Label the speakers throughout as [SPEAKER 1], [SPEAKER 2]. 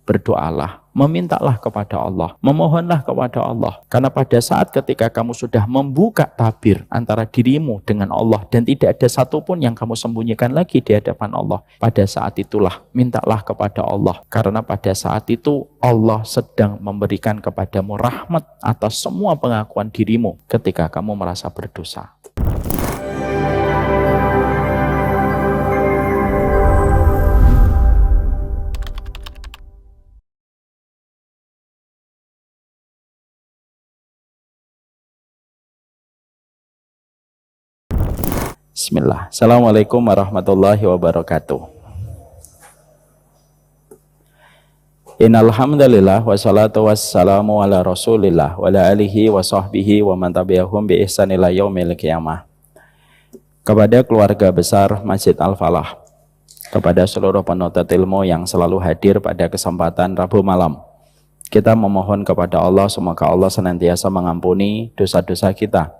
[SPEAKER 1] berdoalah, memintalah kepada Allah, memohonlah kepada Allah. Karena pada saat ketika kamu sudah membuka tabir antara dirimu dengan Allah dan tidak ada satupun yang kamu sembunyikan lagi di hadapan Allah, pada saat itulah mintalah kepada Allah. Karena pada saat itu Allah sedang memberikan kepadamu rahmat atas semua pengakuan dirimu ketika kamu merasa berdosa. Bismillah. Assalamualaikum warahmatullahi wabarakatuh. Innal hamdalillah wassalatu wassalamu ala Rasulillah wa ala alihi wa sahbihi wa man tabi'ahum bi ihsan ila yaumil qiyamah. Kepada keluarga besar Masjid Al-Falah, kepada seluruh penuntut ilmu yang selalu hadir pada kesempatan Rabu malam, kita memohon kepada Allah semoga Allah senantiasa mengampuni dosa-dosa kita,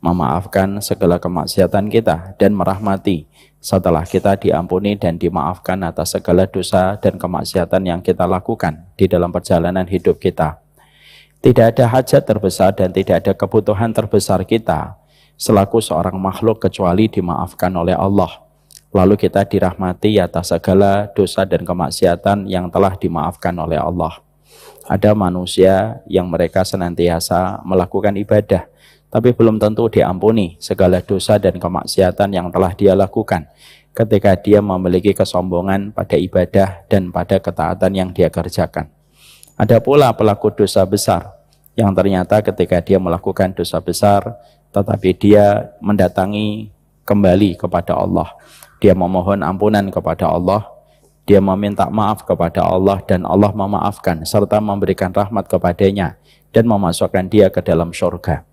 [SPEAKER 1] memaafkan segala kemaksiatan kita, dan merahmati setelah kita diampuni dan dimaafkan atas segala dosa dan kemaksiatan yang kita lakukan di dalam perjalanan hidup kita. Tidak ada hajat terbesar dan tidak ada kebutuhan terbesar kita selaku seorang makhluk kecuali dimaafkan oleh Allah. Lalu kita dirahmati atas segala dosa dan kemaksiatan yang telah dimaafkan oleh Allah. Ada manusia yang mereka senantiasa melakukan ibadah, tapi belum tentu diampuni segala dosa dan kemaksiatan yang telah dia lakukan ketika dia memiliki kesombongan pada ibadah dan pada ketaatan yang dia kerjakan. Ada pula pelaku dosa besar yang ternyata ketika dia melakukan dosa besar, tetapi dia mendatangi kembali kepada Allah. Dia memohon ampunan kepada Allah, dia meminta maaf kepada Allah, dan Allah memaafkan serta memberikan rahmat kepadanya dan memasukkan dia ke dalam surga.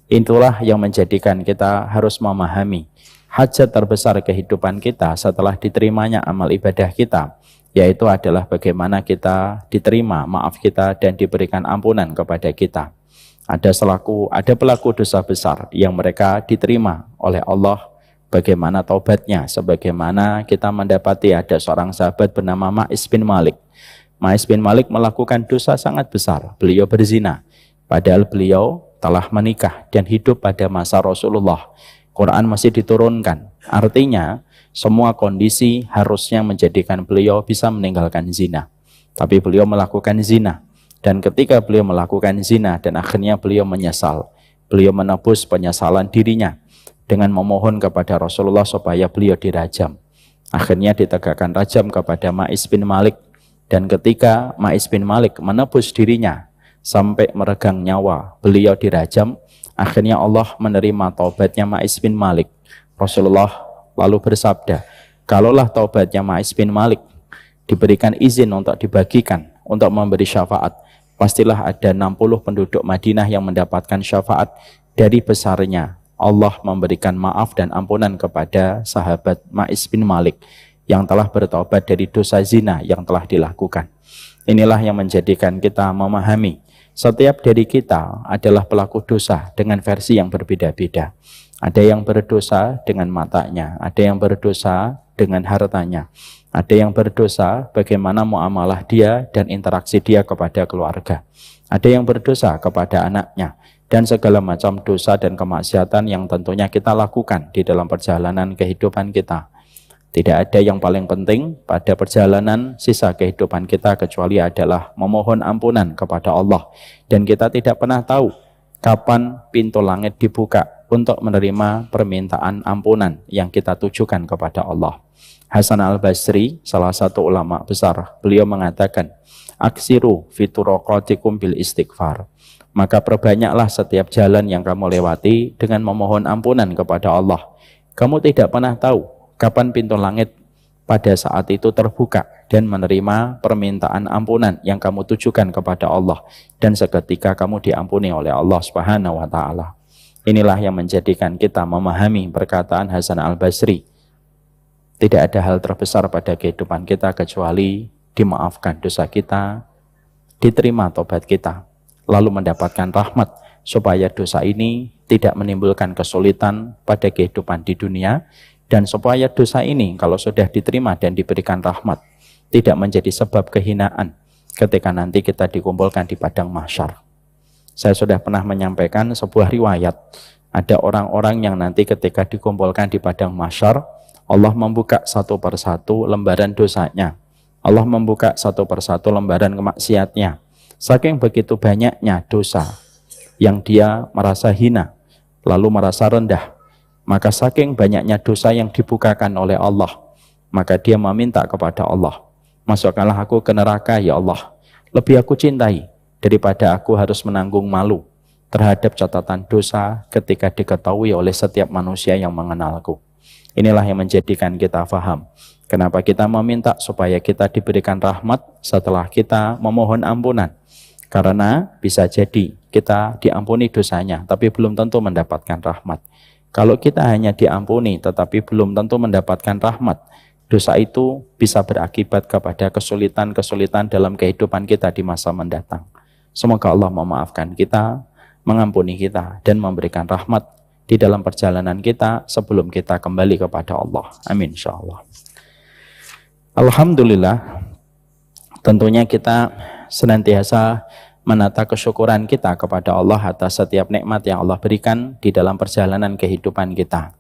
[SPEAKER 1] Itulah yang menjadikan kita harus memahami hajat terbesar kehidupan kita setelah diterimanya amal ibadah kita, yaitu adalah bagaimana kita diterima maaf kita dan diberikan ampunan kepada kita. Ada pelaku dosa besar yang mereka diterima oleh Allah bagaimana taubatnya, sebagaimana kita mendapati ada seorang sahabat bernama Ma'is bin Malik. Ma'is bin Malik melakukan dosa sangat besar, beliau berzina, padahal beliau telah menikah dan hidup pada masa Rasulullah. Quran masih diturunkan. Artinya, semua kondisi harusnya menjadikan beliau bisa meninggalkan zina. Tapi beliau melakukan zina. Dan ketika beliau melakukan zina dan akhirnya beliau menyesal, beliau menebus penyesalan dirinya dengan memohon kepada Rasulullah supaya beliau dirajam. Akhirnya ditegakkan rajam kepada Ma'is bin Malik. Dan ketika Ma'is bin Malik menebus dirinya sampai meregang nyawa, beliau dirajam. Akhirnya Allah menerima taubatnya Ma'is bin Malik. Rasulullah lalu bersabda, kalaulah taubatnya Ma'is bin Malik diberikan izin untuk dibagikan, untuk memberi syafaat, pastilah ada 60 penduduk Madinah yang mendapatkan syafaat. Dari besarnya Allah memberikan maaf dan ampunan kepada sahabat Ma'is bin Malik yang telah bertaubat dari dosa zina yang telah dilakukan. Inilah yang menjadikan kita memahami setiap dari kita adalah pelaku dosa dengan versi yang berbeda-beda. Ada yang berdosa dengan matanya, ada yang berdosa dengan hartanya, ada yang berdosa bagaimana muamalah dia dan interaksi dia kepada keluarga, ada yang berdosa kepada anaknya, dan segala macam dosa dan kemaksiatan yang tentunya kita lakukan di dalam perjalanan kehidupan kita. Tidak ada yang paling penting pada perjalanan sisa kehidupan kita kecuali adalah memohon ampunan kepada Allah. Dan kita tidak pernah tahu kapan pintu langit dibuka untuk menerima permintaan ampunan yang kita tujukan kepada Allah. Hasan al-Basri, salah satu ulama besar, beliau mengatakan, aksiru fituraqatikum bil istighfar. Maka perbanyaklah setiap jalan yang kamu lewati dengan memohon ampunan kepada Allah. Kamu tidak pernah tahu kapan pintu langit pada saat itu terbuka dan menerima permintaan ampunan yang kamu tujukan kepada Allah, dan seketika kamu diampuni oleh Allah Subhanahu wa taala. Inilah yang menjadikan kita memahami perkataan Hasan al-Basri. Tidak ada hal terbesar pada kehidupan kita kecuali dimaafkan dosa kita, diterima tobat kita, lalu mendapatkan rahmat supaya dosa ini tidak menimbulkan kesulitan pada kehidupan di dunia. Dan supaya dosa ini kalau sudah diterima dan diberikan rahmat tidak menjadi sebab kehinaan ketika nanti kita dikumpulkan di padang mahsyar. Saya sudah pernah menyampaikan sebuah riwayat, ada orang-orang yang nanti ketika dikumpulkan di padang mahsyar, Allah membuka satu persatu lembaran dosanya, Allah membuka satu persatu lembaran kemaksiatnya. Saking begitu banyaknya dosa yang dia merasa hina, lalu merasa rendah, maka saking banyaknya dosa yang dibukakan oleh Allah, maka dia meminta kepada Allah, masukkanlah aku ke neraka ya Allah, lebih aku cintai daripada aku harus menanggung malu terhadap catatan dosa ketika diketahui oleh setiap manusia yang mengenalku. Inilah yang menjadikan kita faham kenapa kita meminta supaya kita diberikan rahmat setelah kita memohon ampunan. Karena bisa jadi kita diampuni dosanya, tapi belum tentu mendapatkan rahmat. Kalau kita hanya diampuni, tetapi belum tentu mendapatkan rahmat, dosa itu bisa berakibat kepada kesulitan-kesulitan dalam kehidupan kita di masa mendatang. Semoga Allah memaafkan kita, mengampuni kita, dan memberikan rahmat di dalam perjalanan kita sebelum kita kembali kepada Allah. Amin insyaallah. Alhamdulillah, tentunya kita senantiasa menata kesyukuran kita kepada Allah atas setiap nikmat yang Allah berikan di dalam perjalanan kehidupan kita.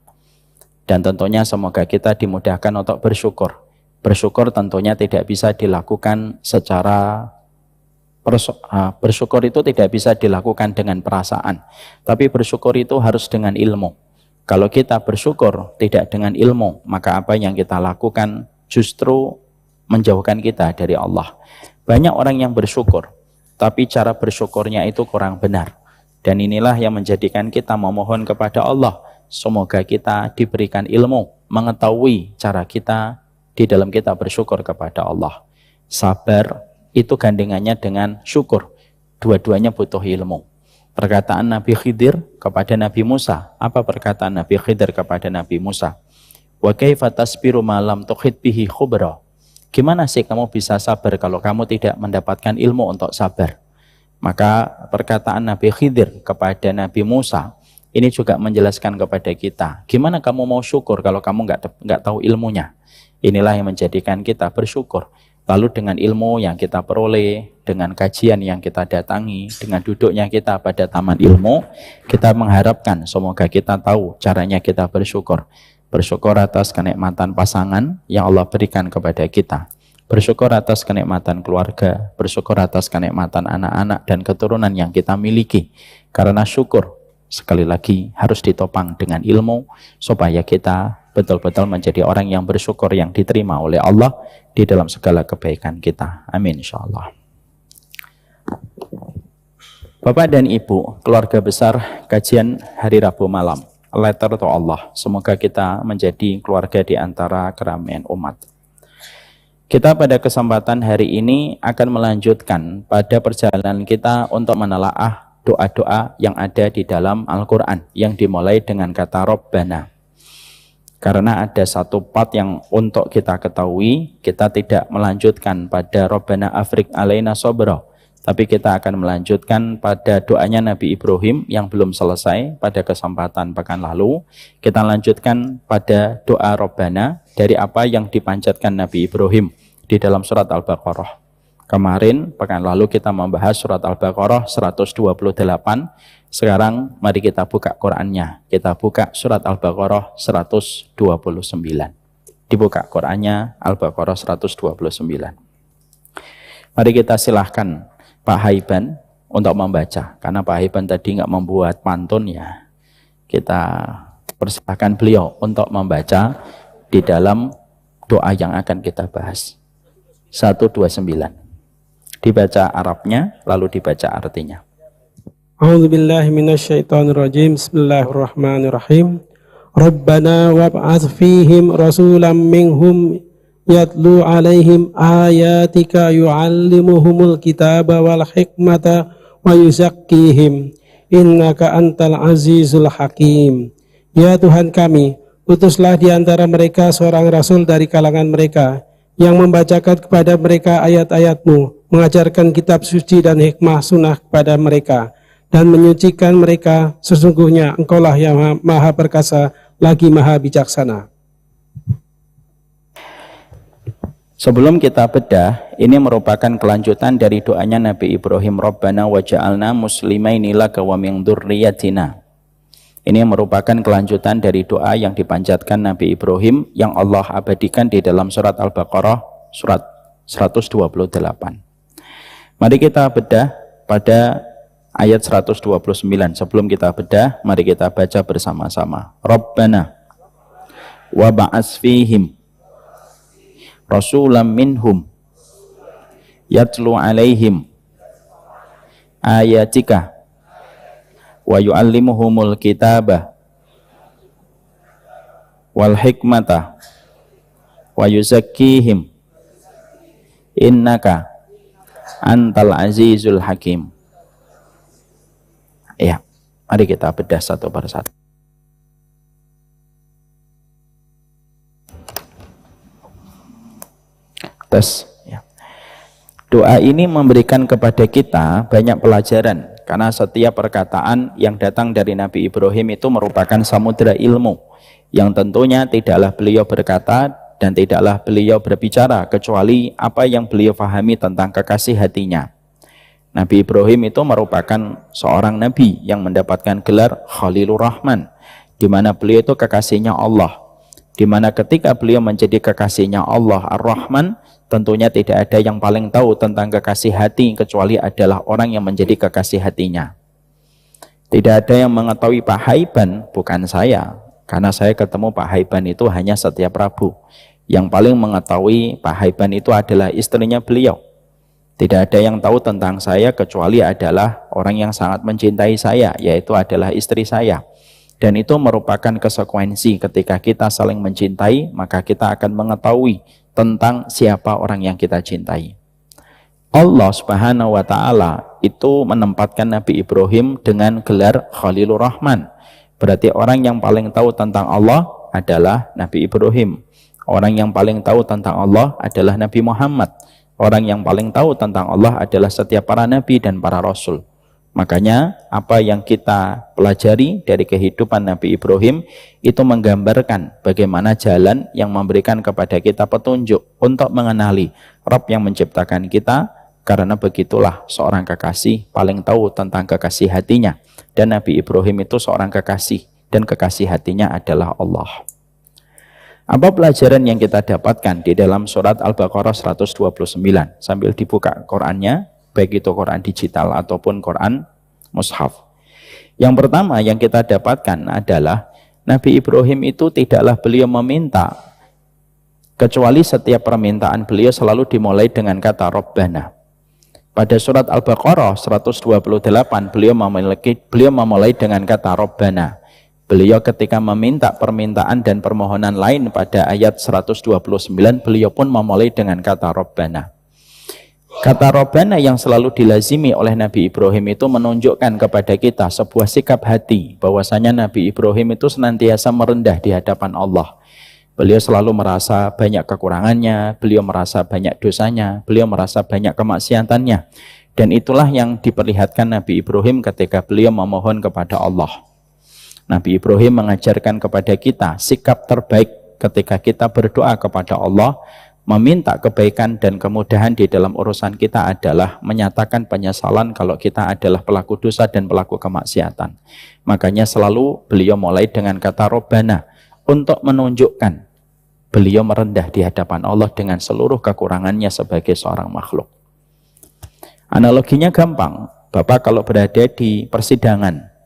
[SPEAKER 1] Dan tentunya semoga kita dimudahkan untuk bersyukur. Bersyukur tentunya tidak bisa dilakukan secara bersyukur itu tidak bisa dilakukan dengan perasaan, tapi bersyukur itu harus dengan ilmu. Kalau kita bersyukur tidak dengan ilmu, maka apa yang kita lakukan justru menjauhkan kita dari Allah. Banyak orang yang bersyukur, tapi cara bersyukurnya itu kurang benar. Dan inilah yang menjadikan kita memohon kepada Allah, semoga kita diberikan ilmu, mengetahui cara kita di dalam kita bersyukur kepada Allah. Sabar itu gandengannya dengan syukur. Dua-duanya butuh ilmu. Perkataan Nabi Khidir kepada Nabi Musa. Apa perkataan Nabi Khidir kepada Nabi Musa? Wa kaifa tasbiru ma lam tuhit bihi khubra. Gimana sih kamu bisa sabar kalau kamu tidak mendapatkan ilmu untuk sabar? Maka perkataan Nabi Khidir kepada Nabi Musa ini juga menjelaskan kepada kita, gimana kamu mau syukur kalau kamu nggak tahu ilmunya? Inilah yang menjadikan kita bersyukur. Lalu dengan ilmu yang kita peroleh, dengan kajian yang kita datangi, dengan duduknya kita pada taman ilmu, kita mengharapkan semoga kita tahu caranya kita bersyukur. Bersyukur atas kenikmatan pasangan yang Allah berikan kepada kita. Bersyukur atas kenikmatan keluarga, bersyukur atas kenikmatan anak-anak dan keturunan yang kita miliki. Karena syukur, sekali lagi, harus ditopang dengan ilmu, supaya kita betul-betul menjadi orang yang bersyukur yang diterima oleh Allah di dalam segala kebaikan kita. Amin insyaallah. Bapak dan Ibu, keluarga besar kajian hari Rabu malam, Letter to Allah. Semoga kita menjadi keluarga di antara keramaian umat. Kita pada kesempatan hari ini akan melanjutkan pada perjalanan kita untuk menelaah doa-doa yang ada di dalam Al-Quran yang dimulai dengan kata Rabbana. Karena ada satu part yang untuk kita ketahui, kita tidak melanjutkan pada Rabbana Afrik alaina sobra, tapi kita akan melanjutkan pada doanya Nabi Ibrahim yang belum selesai pada kesempatan pekan lalu. Kita lanjutkan pada doa Rabbana dari apa yang dipanjatkan Nabi Ibrahim di dalam surat Al-Baqarah. Kemarin, pekan lalu kita membahas surat Al-Baqarah 128. Sekarang mari kita buka Qur'annya. Kita buka surat Al-Baqarah 129. Dibuka Qur'annya Al-Baqarah 129. Mari kita silahkan Pak Haiban untuk membaca. Karena Pak Haiban tadi nggak membuat pantun ya. Kita persilahkan beliau untuk membaca di dalam doa yang akan kita bahas. 129. Dibaca Arabnya, lalu dibaca artinya.
[SPEAKER 2] A'udzubillahi minasyaitonirrajim. Bismillahirrahmanirrahim. Rabbana wab'ats fihim rasulam minhum yatlu alaihim ayatika yu'allimuhumul kitaba wal hikmata wa yuzakkihim innaka antal azizul hakim. Ya Tuhan kami, utuslah di antara mereka seorang rasul dari kalangan mereka yang membacakan kepada mereka ayat-ayat-Mu, mengajarkan kitab suci dan hikmah sunnah kepada mereka, dan menyucikan mereka. Sesungguhnya Engkaulah yang maha perkasa lagi maha bijaksana.
[SPEAKER 1] Sebelum kita bedah, ini merupakan kelanjutan dari doanya Nabi Ibrahim, Rabbana waja'alna muslimaini laka wa min dzurriyyatina. Ini merupakan kelanjutan dari doa yang dipanjatkan Nabi Ibrahim yang Allah abadikan di dalam surat Al-Baqarah surat 128. Mari kita bedah pada ayat 129. Sebelum kita bedah, mari kita baca bersama-sama. Rabbana wa ba'ats fihim rasulam minhum yatlu alaihim ayatika wa yu'allimuhumul kitaba wal hikmata wa yuzakkihim innaka antal azizul hakim. Ya, mari kita bedah satu persatu. Tes, ya. Doa ini memberikan kepada kita banyak pelajaran, karena setiap perkataan yang datang dari Nabi Ibrahim itu merupakan samudera ilmu, yang tentunya tidaklah beliau berkata dan tidaklah beliau berbicara kecuali apa yang beliau fahami tentang kekasih hatinya. Nabi Ibrahim itu merupakan seorang nabi yang mendapatkan gelar Khalilur Rahman, di mana beliau itu kekasihnya Allah, di mana ketika beliau menjadi kekasihnya Allah Ar-Rahman, tentunya tidak ada yang paling tahu tentang kekasih hati kecuali adalah orang yang menjadi kekasih hatinya. Tidak ada yang mengetahui Pak Haiban, bukan saya, karena saya ketemu Pak Haiban itu hanya setiap Rabu. Yang paling mengetahui Pak Haiban itu adalah istrinya beliau. Tidak ada yang tahu tentang saya kecuali adalah orang yang sangat mencintai saya, yaitu adalah istri saya. Dan itu merupakan konsekuensi ketika kita saling mencintai, maka kita akan mengetahui tentang siapa orang yang kita cintai. Allah Subhanahu wa ta'ala itu menempatkan Nabi Ibrahim dengan gelar Khalilur Rahman. Berarti orang yang paling tahu tentang Allah adalah Nabi Ibrahim. Orang yang paling tahu tentang Allah adalah Nabi Muhammad. Orang yang paling tahu tentang Allah adalah setiap para nabi dan para rasul. Makanya apa yang kita pelajari dari kehidupan Nabi Ibrahim itu menggambarkan bagaimana jalan yang memberikan kepada kita petunjuk untuk mengenali Rabb yang menciptakan kita, karena begitulah seorang kekasih paling tahu tentang kekasih hatinya, dan Nabi Ibrahim itu seorang kekasih dan kekasih hatinya adalah Allah. Apa pelajaran yang kita dapatkan di dalam surat Al-Baqarah 129? Sambil dibuka Qur'annya, baik itu Quran digital ataupun Quran mushaf. Yang pertama yang kita dapatkan adalah Nabi Ibrahim itu tidaklah beliau meminta, kecuali setiap permintaan beliau selalu dimulai dengan kata Rabbana. Pada surat Al-Baqarah 128 beliau memulai dengan kata Rabbana. Beliau ketika meminta permintaan dan permohonan lain pada ayat 129 beliau pun memulai dengan kata Rabbana. Kata Rabbana yang selalu dilazimi oleh Nabi Ibrahim itu menunjukkan kepada kita sebuah sikap hati bahwasanya Nabi Ibrahim itu senantiasa merendah di hadapan Allah. Beliau selalu merasa banyak kekurangannya, beliau merasa banyak dosanya, beliau merasa banyak kemaksiatannya. Dan itulah yang diperlihatkan Nabi Ibrahim ketika beliau memohon kepada Allah. Nabi Ibrahim mengajarkan kepada kita sikap terbaik ketika kita berdoa kepada Allah, meminta kebaikan dan kemudahan di dalam urusan kita adalah menyatakan penyesalan kalau kita adalah pelaku dosa dan pelaku kemaksiatan. Makanya selalu beliau mulai dengan kata Rabbana untuk menunjukkan beliau merendah di hadapan Allah dengan seluruh kekurangannya sebagai seorang makhluk. Analoginya gampang, Bapak kalau berada di persidangan,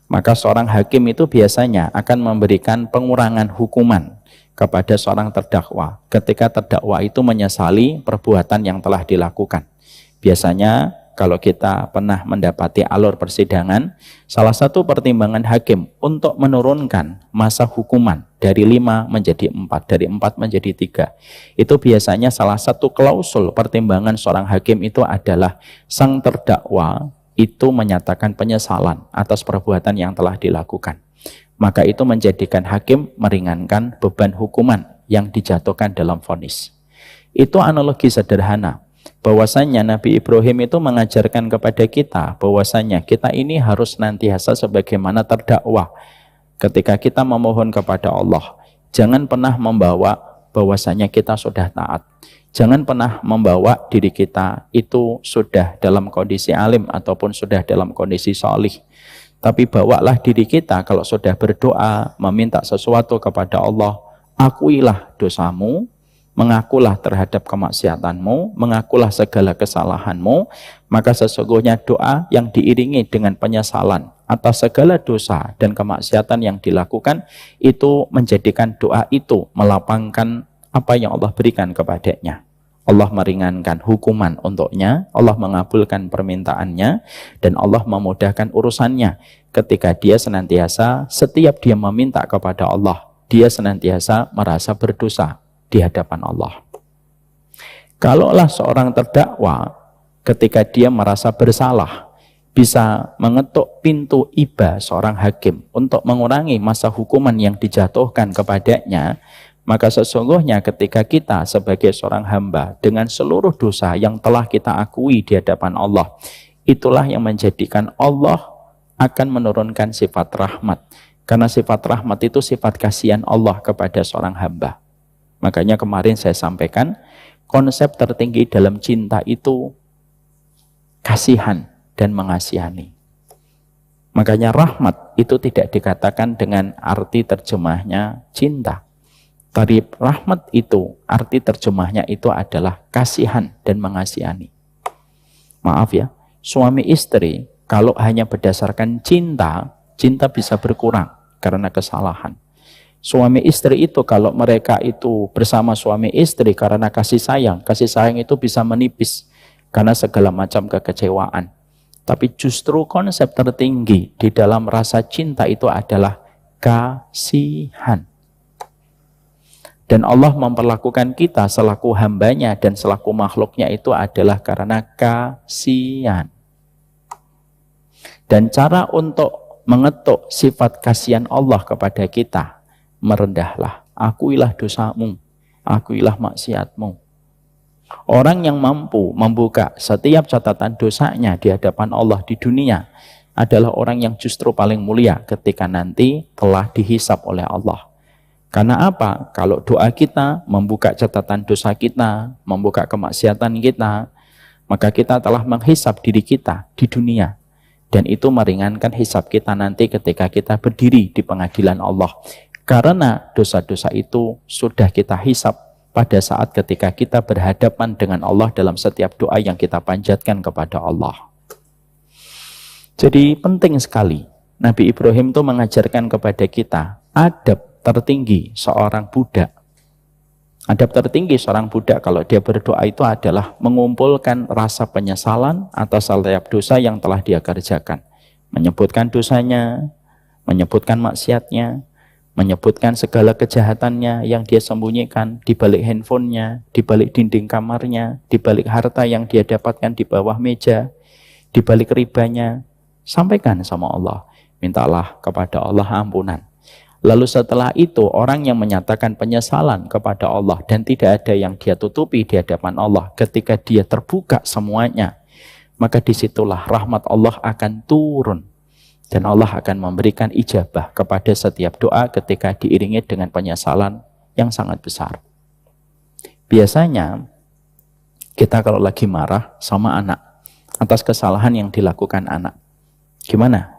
[SPEAKER 1] maka seorang hakim itu biasanya akan memberikan pengurangan hukuman kepada seorang terdakwa ketika terdakwa itu menyesali perbuatan yang telah dilakukan. Biasanya kalau kita pernah mendapati alur persidangan, salah satu pertimbangan hakim untuk menurunkan masa hukuman dari 5 menjadi 4, dari 4 menjadi 3, itu biasanya salah satu klausul pertimbangan seorang hakim itu adalah sang terdakwa itu menyatakan penyesalan atas perbuatan yang telah dilakukan. Maka itu menjadikan hakim meringankan beban hukuman yang dijatuhkan dalam vonis. Itu analogi sederhana bahwasanya Nabi Ibrahim itu mengajarkan kepada kita bahwasanya kita ini harus nantiasa sebagaimana terdakwa ketika kita memohon kepada Allah. Jangan pernah membawa bahwasanya kita sudah taat. Jangan pernah membawa diri kita itu sudah dalam kondisi alim ataupun sudah dalam kondisi solih. Tapi bawalah diri kita kalau sudah berdoa, meminta sesuatu kepada Allah, akuilah dosamu, mengakulah terhadap kemaksiatanmu, mengakulah segala kesalahanmu, maka sesungguhnya doa yang diiringi dengan penyesalan atas segala dosa dan kemaksiatan yang dilakukan, itu menjadikan doa itu melapangkan apa yang Allah berikan kepadanya. Allah meringankan hukuman untuknya, Allah mengabulkan permintaannya, dan Allah memudahkan urusannya ketika dia senantiasa, setiap dia meminta kepada Allah, dia senantiasa merasa berdosa di hadapan Allah. Kalaulah seorang terdakwa ketika dia merasa bersalah, bisa mengetuk pintu iba seorang hakim untuk mengurangi masa hukuman yang dijatuhkan kepadanya, maka sesungguhnya ketika kita sebagai seorang hamba dengan seluruh dosa yang telah kita akui di hadapan Allah, itulah yang menjadikan Allah akan menurunkan sifat rahmat. Karena sifat rahmat itu sifat kasihan Allah kepada seorang hamba. Makanya kemarin saya sampaikan, konsep tertinggi dalam cinta itu kasihan dan mengasihani. Makanya rahmat itu tidak dikatakan dengan arti terjemahnya cinta. Tapi rahmat itu, arti terjemahnya itu adalah kasihan dan mengasihani. Maaf ya, suami istri kalau hanya berdasarkan cinta, cinta bisa berkurang karena kesalahan. Suami istri itu kalau mereka itu bersama suami istri karena kasih sayang itu bisa menipis karena segala macam kekecewaan. Tapi justru konsep tertinggi di dalam rasa cinta itu adalah kasihan. Dan Allah memperlakukan kita selaku hambanya dan selaku makhluknya itu adalah karena kasihan. Dan cara untuk mengetuk sifat kasihan Allah kepada kita, merendahlah, akuilah dosamu, akuilah maksiatmu. Orang yang mampu membuka setiap catatan dosanya di hadapan Allah di dunia adalah orang yang justru paling mulia ketika nanti telah dihisap oleh Allah. Karena apa? Kalau doa kita membuka catatan dosa kita, membuka kemaksiatan kita, maka kita telah menghisap diri kita di dunia. Dan itu meringankan hisap kita nanti ketika kita berdiri di pengadilan Allah. Karena dosa-dosa itu sudah kita hisap pada saat ketika kita berhadapan dengan Allah dalam setiap doa yang kita panjatkan kepada Allah. Jadi penting sekali Nabi Ibrahim itu mengajarkan kepada kita adab tertinggi seorang budak. Adab tertinggi seorang budak kalau dia berdoa itu adalah mengumpulkan rasa penyesalan atas setiap dosa yang telah dia kerjakan. Menyebutkan dosanya, menyebutkan maksiatnya, menyebutkan segala kejahatannya yang dia sembunyikan di balik handphonenya, di balik dinding kamarnya, di balik harta yang dia dapatkan di bawah meja, di balik ribanya. Sampaikan sama Allah. Mintalah kepada Allah ampunan. Lalu setelah itu orang yang menyatakan penyesalan kepada Allah dan tidak ada yang dia tutupi di hadapan Allah ketika dia terbuka semuanya, maka disitulah rahmat Allah akan turun dan Allah akan memberikan ijabah kepada setiap doa ketika diiringi dengan penyesalan yang sangat besar. Biasanya kita kalau lagi marah sama anak atas kesalahan yang dilakukan anak, gimana?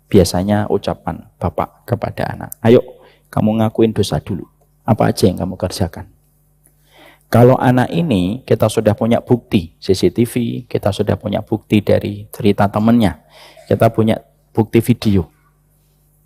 [SPEAKER 1] Biasanya ucapan bapak kepada anak, ayo kamu ngakuin dosa dulu, apa aja yang kamu kerjakan. Kalau anak ini kita sudah punya bukti CCTV, kita sudah punya bukti dari cerita temannya, kita punya bukti video.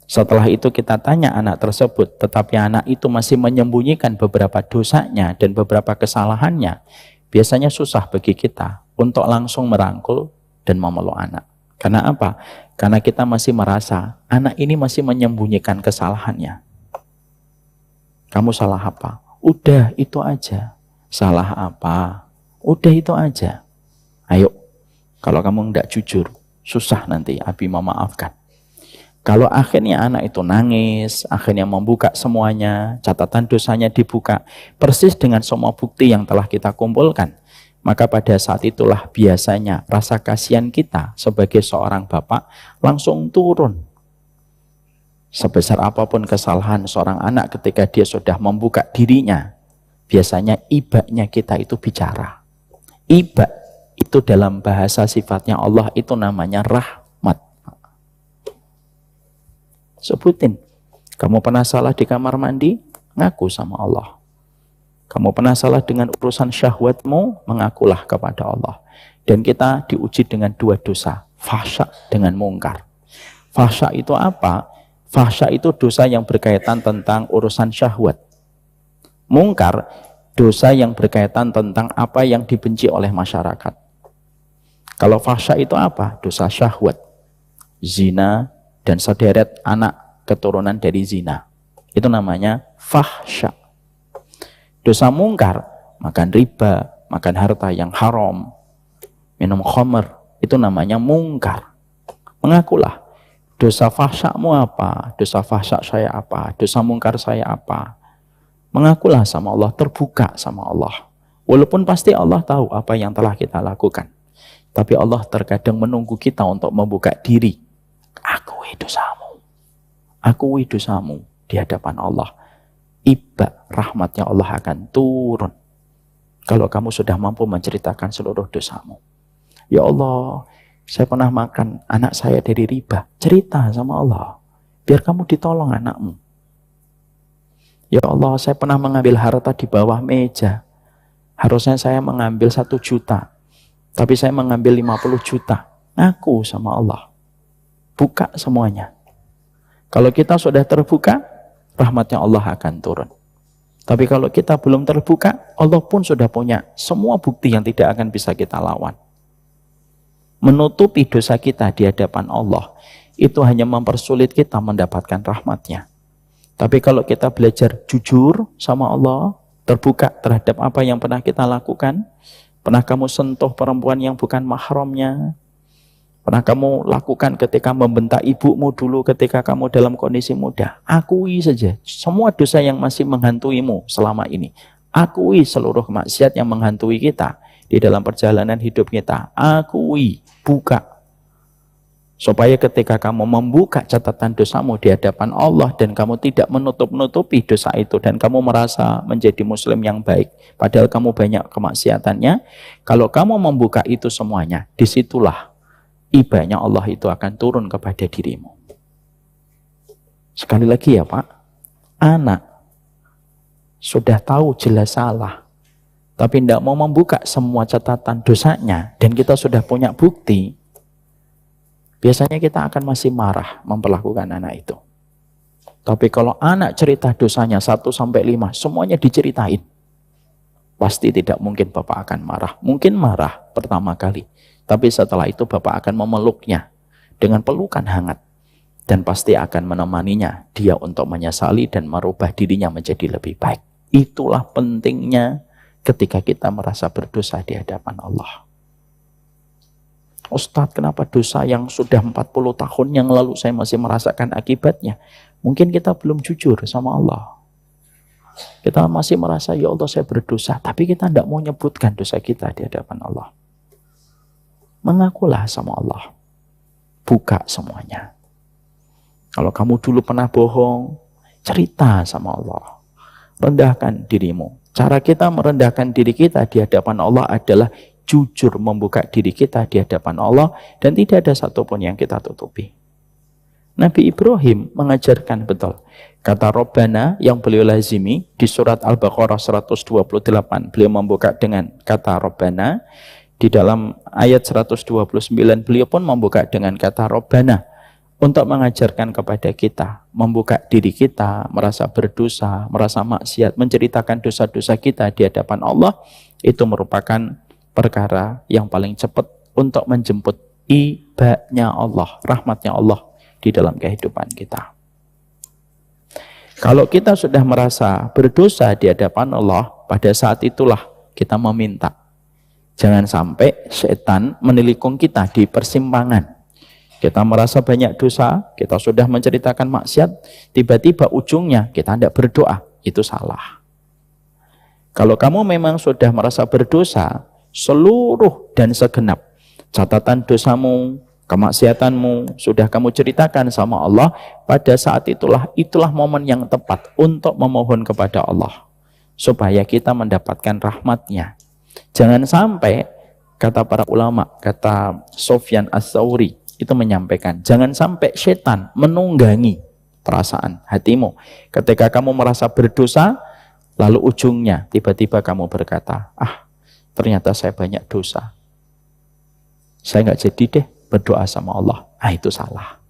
[SPEAKER 1] Setelah itu kita tanya anak tersebut, tetapi anak itu masih menyembunyikan beberapa dosanya dan beberapa kesalahannya, biasanya susah bagi kita untuk langsung merangkul dan memeluk anak. Karena apa? Karena kita masih merasa anak ini masih menyembunyikan kesalahannya. Kamu salah apa? Udah itu aja. Salah apa? Udah itu aja. Ayo, kalau kamu tidak jujur, susah nanti Abi memaafkan. Kalau akhirnya anak itu nangis, akhirnya membuka semuanya, catatan dosanya dibuka, persis dengan semua bukti yang telah kita kumpulkan, maka pada saat itulah biasanya rasa kasihan kita sebagai seorang bapak langsung turun. Sebesar apapun kesalahan seorang anak ketika dia sudah membuka dirinya, biasanya ibanya kita itu bicara. Iba itu dalam bahasa sifatnya Allah itu namanya rahmat. Sebutin. Kamu pernah salah di kamar mandi? Ngaku sama Allah. Kamu pernah salah dengan urusan syahwatmu? Mengakulah kepada Allah. Dan kita diuji dengan dua dosa. Fahsya dengan mungkar. Fahsya itu apa? Fahsya itu dosa yang berkaitan tentang urusan syahwat. Mungkar, dosa yang berkaitan tentang apa yang dibenci oleh masyarakat. Kalau fahsya itu apa? Dosa syahwat. Zina dan sederet anak keturunan dari zina. Itu namanya fahsya. Dosa mungkar, makan riba, makan harta yang haram, minum khamr, itu namanya mungkar. Mengakulah, dosa fahsyamu apa? Dosa fahsya saya apa? Dosa mungkar saya apa? Mengakulah sama Allah, terbuka sama Allah. Walaupun pasti Allah tahu apa yang telah kita lakukan. Tapi Allah terkadang menunggu kita untuk membuka diri. Akui dosamu. Akui dosamu di hadapan Allah. Iba rahmatnya Allah akan turun. Kalau kamu sudah mampu menceritakan seluruh dosamu. Ya Allah, saya pernah makan anak saya dari riba. Cerita sama Allah. Biar kamu ditolong anakmu. Ya Allah, saya pernah mengambil harta di bawah meja. Harusnya saya mengambil 1 juta. Tapi saya mengambil 50 juta. Ngaku sama Allah. Buka semuanya. Kalau kita sudah terbuka, rahmatnya Allah akan turun. Tapi kalau kita belum terbuka, Allah pun sudah punya semua bukti yang tidak akan bisa kita lawan. Menutupi dosa kita di hadapan Allah, itu hanya mempersulit kita mendapatkan rahmatnya. Tapi kalau kita belajar jujur sama Allah, terbuka terhadap apa yang pernah kita lakukan, pernah kamu sentuh perempuan yang bukan mahramnya, pernah kamu lakukan ketika membentak ibumu dulu ketika kamu dalam kondisi muda, akui saja semua dosa yang masih menghantuimu selama ini. Akui seluruh maksiat yang menghantui kita di dalam perjalanan hidup kita. Akui, buka. Supaya ketika kamu membuka catatan dosamu di hadapan Allah dan kamu tidak menutup-nutupi dosa itu dan kamu merasa menjadi muslim yang baik, padahal kamu banyak kemaksiatannya, kalau kamu membuka itu semuanya, disitulah ibanya Allah itu akan turun kepada dirimu. Sekali lagi ya Pak, anak sudah tahu jelas salah, tapi tidak mau membuka semua catatan dosanya, dan kita sudah punya bukti, biasanya kita akan masih marah memperlakukan anak itu. Tapi kalau anak cerita dosanya 1-5, semuanya diceritain, pasti tidak mungkin Bapak akan marah. Mungkin marah pertama kali, tapi setelah itu Bapak akan memeluknya dengan pelukan hangat. Dan pasti akan menemaninya dia untuk menyesali dan merubah dirinya menjadi lebih baik. Itulah pentingnya ketika kita merasa berdosa di hadapan Allah. Ustadz, kenapa dosa yang sudah 40 tahun yang lalu saya masih merasakan akibatnya? Mungkin kita belum jujur sama Allah. Kita masih merasa, ya Allah saya berdosa, tapi kita tidak mau nyebutkan dosa kita di hadapan Allah. Mengakulah sama Allah. Buka semuanya. Kalau kamu dulu pernah bohong, cerita sama Allah. Rendahkan dirimu. Cara kita merendahkan diri kita di hadapan Allah adalah jujur membuka diri kita di hadapan Allah dan tidak ada satupun yang kita tutupi. Nabi Ibrahim mengajarkan betul. Kata Rabbana yang beliau lazimi di surat Al-Baqarah 128. Beliau membuka dengan kata Rabbana. Di dalam ayat 129 beliau pun membuka dengan kata Rabbana. Untuk mengajarkan kepada kita, membuka diri kita, merasa berdosa, merasa maksiat, menceritakan dosa-dosa kita di hadapan Allah, itu merupakan perkara yang paling cepat untuk menjemput ibanya Allah, rahmatnya Allah di dalam kehidupan kita. Kalau kita sudah merasa berdosa di hadapan Allah, pada saat itulah kita meminta. Jangan sampai setan menelikung kita di persimpangan. Kita merasa banyak dosa, kita sudah menceritakan maksiat, tiba-tiba ujungnya kita tidak berdoa, itu salah. Kalau kamu memang sudah merasa berdosa, seluruh dan segenap catatan dosamu, kemaksiatanmu sudah kamu ceritakan sama Allah, pada saat itulah momen yang tepat untuk memohon kepada Allah supaya kita mendapatkan rahmatnya. Jangan sampai, kata para ulama, kata Sufyan Ats-Tsauri itu menyampaikan, jangan sampai setan menunggangi perasaan hatimu. Ketika kamu merasa berdosa, lalu ujungnya tiba-tiba kamu berkata, ternyata saya banyak dosa, saya nggak jadi deh berdoa sama Allah. Itu salah.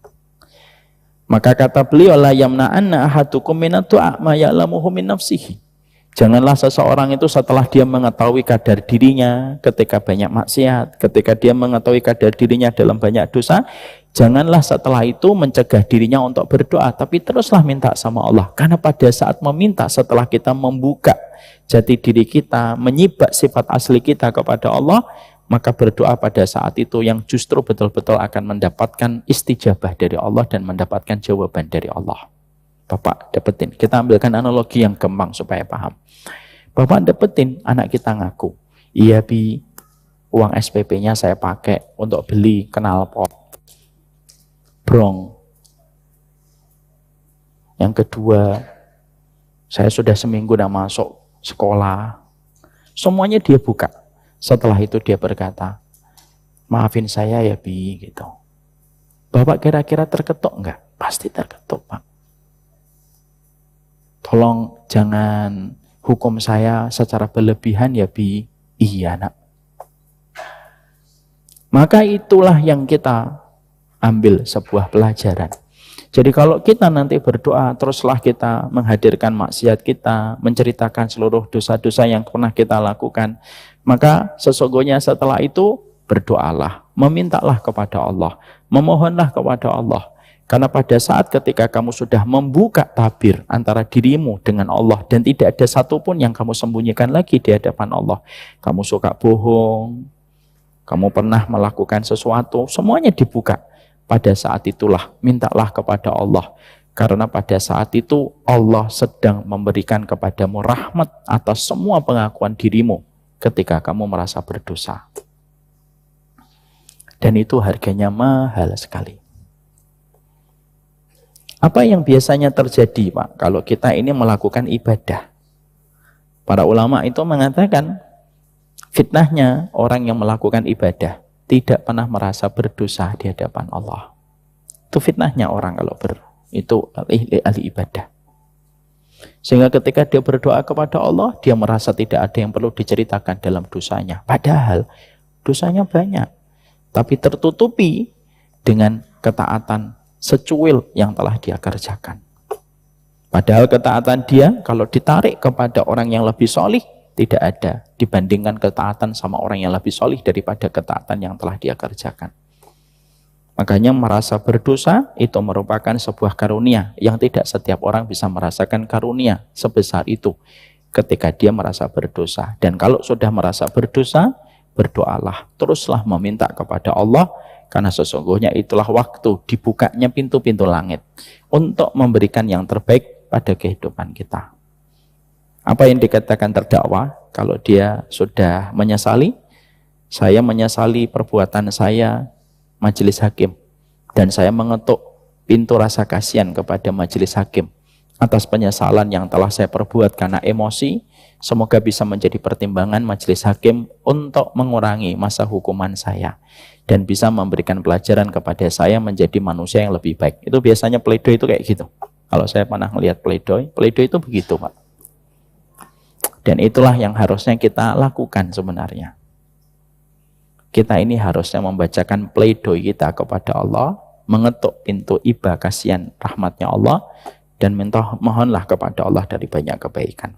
[SPEAKER 1] Maka kata beliau, la yamna'anna ahadukum minad du'a ma ya'lamuhu min nafsihi. Janganlah seseorang itu setelah dia mengetahui kadar dirinya ketika banyak maksiat, ketika dia mengetahui kadar dirinya dalam banyak dosa, janganlah setelah itu mencegah dirinya untuk berdoa, tapi teruslah minta sama Allah. Karena pada saat meminta, setelah kita membuka jati diri kita, menyibak sifat asli kita kepada Allah, maka berdoa pada saat itu yang justru betul-betul akan mendapatkan istijabah dari Allah dan mendapatkan jawaban dari Allah. Bapak dapetin, kita ambilkan analogi yang gampang supaya paham. Bapak dapetin anak kita ngaku, iya Bi, uang SPP-nya saya pakai untuk beli knalpot, brong. Yang kedua, saya sudah seminggu udah masuk sekolah. Semuanya dia buka. Setelah itu dia berkata, maafin saya ya Bi, gitu. Bapak kira-kira terketuk enggak? Pasti terketuk, Pak. Tolong jangan hukum saya secara berlebihan ya Bi. Iya nak. Maka itulah yang kita ambil sebuah pelajaran. Jadi kalau kita nanti berdoa, teruslah kita menghadirkan maksiat kita, menceritakan seluruh dosa-dosa yang pernah kita lakukan, maka sesungguhnya setelah itu berdoalah, memintalah kepada Allah, memohonlah kepada Allah. Karena pada saat ketika kamu sudah membuka tabir antara dirimu dengan Allah dan tidak ada satupun yang kamu sembunyikan lagi di hadapan Allah. Kamu suka bohong, kamu pernah melakukan sesuatu, semuanya dibuka. Pada saat itulah mintalah kepada Allah. Karena pada saat itu Allah sedang memberikan kepadamu rahmat atas semua pengakuan dirimu ketika kamu merasa berdosa. Dan itu harganya mahal sekali. Apa yang biasanya terjadi, Pak, kalau kita ini melakukan ibadah? Para ulama itu mengatakan, fitnahnya orang yang melakukan ibadah tidak pernah merasa berdosa di hadapan Allah. Itu fitnahnya orang kalau itu ahli ibadah. Sehingga ketika dia berdoa kepada Allah, dia merasa tidak ada yang perlu diceritakan dalam dosanya. Padahal dosanya banyak, tapi tertutupi dengan ketaatan secuil yang telah dia kerjakan. Padahal ketaatan dia kalau ditarik kepada orang yang lebih solih, tidak ada dibandingkan ketaatan sama orang yang lebih solih daripada ketaatan yang telah dia kerjakan. Makanya merasa berdosa itu merupakan sebuah karunia yang tidak setiap orang bisa merasakan karunia sebesar itu ketika dia merasa berdosa. Dan kalau sudah merasa berdosa, berdoalah, teruslah meminta kepada Allah. Karena sesungguhnya itulah waktu dibukanya pintu-pintu langit untuk memberikan yang terbaik pada kehidupan kita. Apa yang dikatakan terdakwa kalau dia sudah menyesali? Saya menyesali perbuatan saya, majelis hakim, dan saya mengetuk pintu rasa kasihan kepada majelis hakim atas penyesalan yang telah saya perbuat karena emosi. Semoga bisa menjadi pertimbangan majelis hakim untuk mengurangi masa hukuman saya dan bisa memberikan pelajaran kepada saya menjadi manusia yang lebih baik. Itu biasanya pledoi itu kayak gitu. Kalau saya pernah melihat pledoi itu begitu, Pak. Dan itulah yang harusnya kita lakukan sebenarnya. Kita ini harusnya membacakan pledoi kita kepada Allah, mengetuk pintu iba kasihan rahmatnya Allah, dan mohonlah kepada Allah dari banyak kebaikan.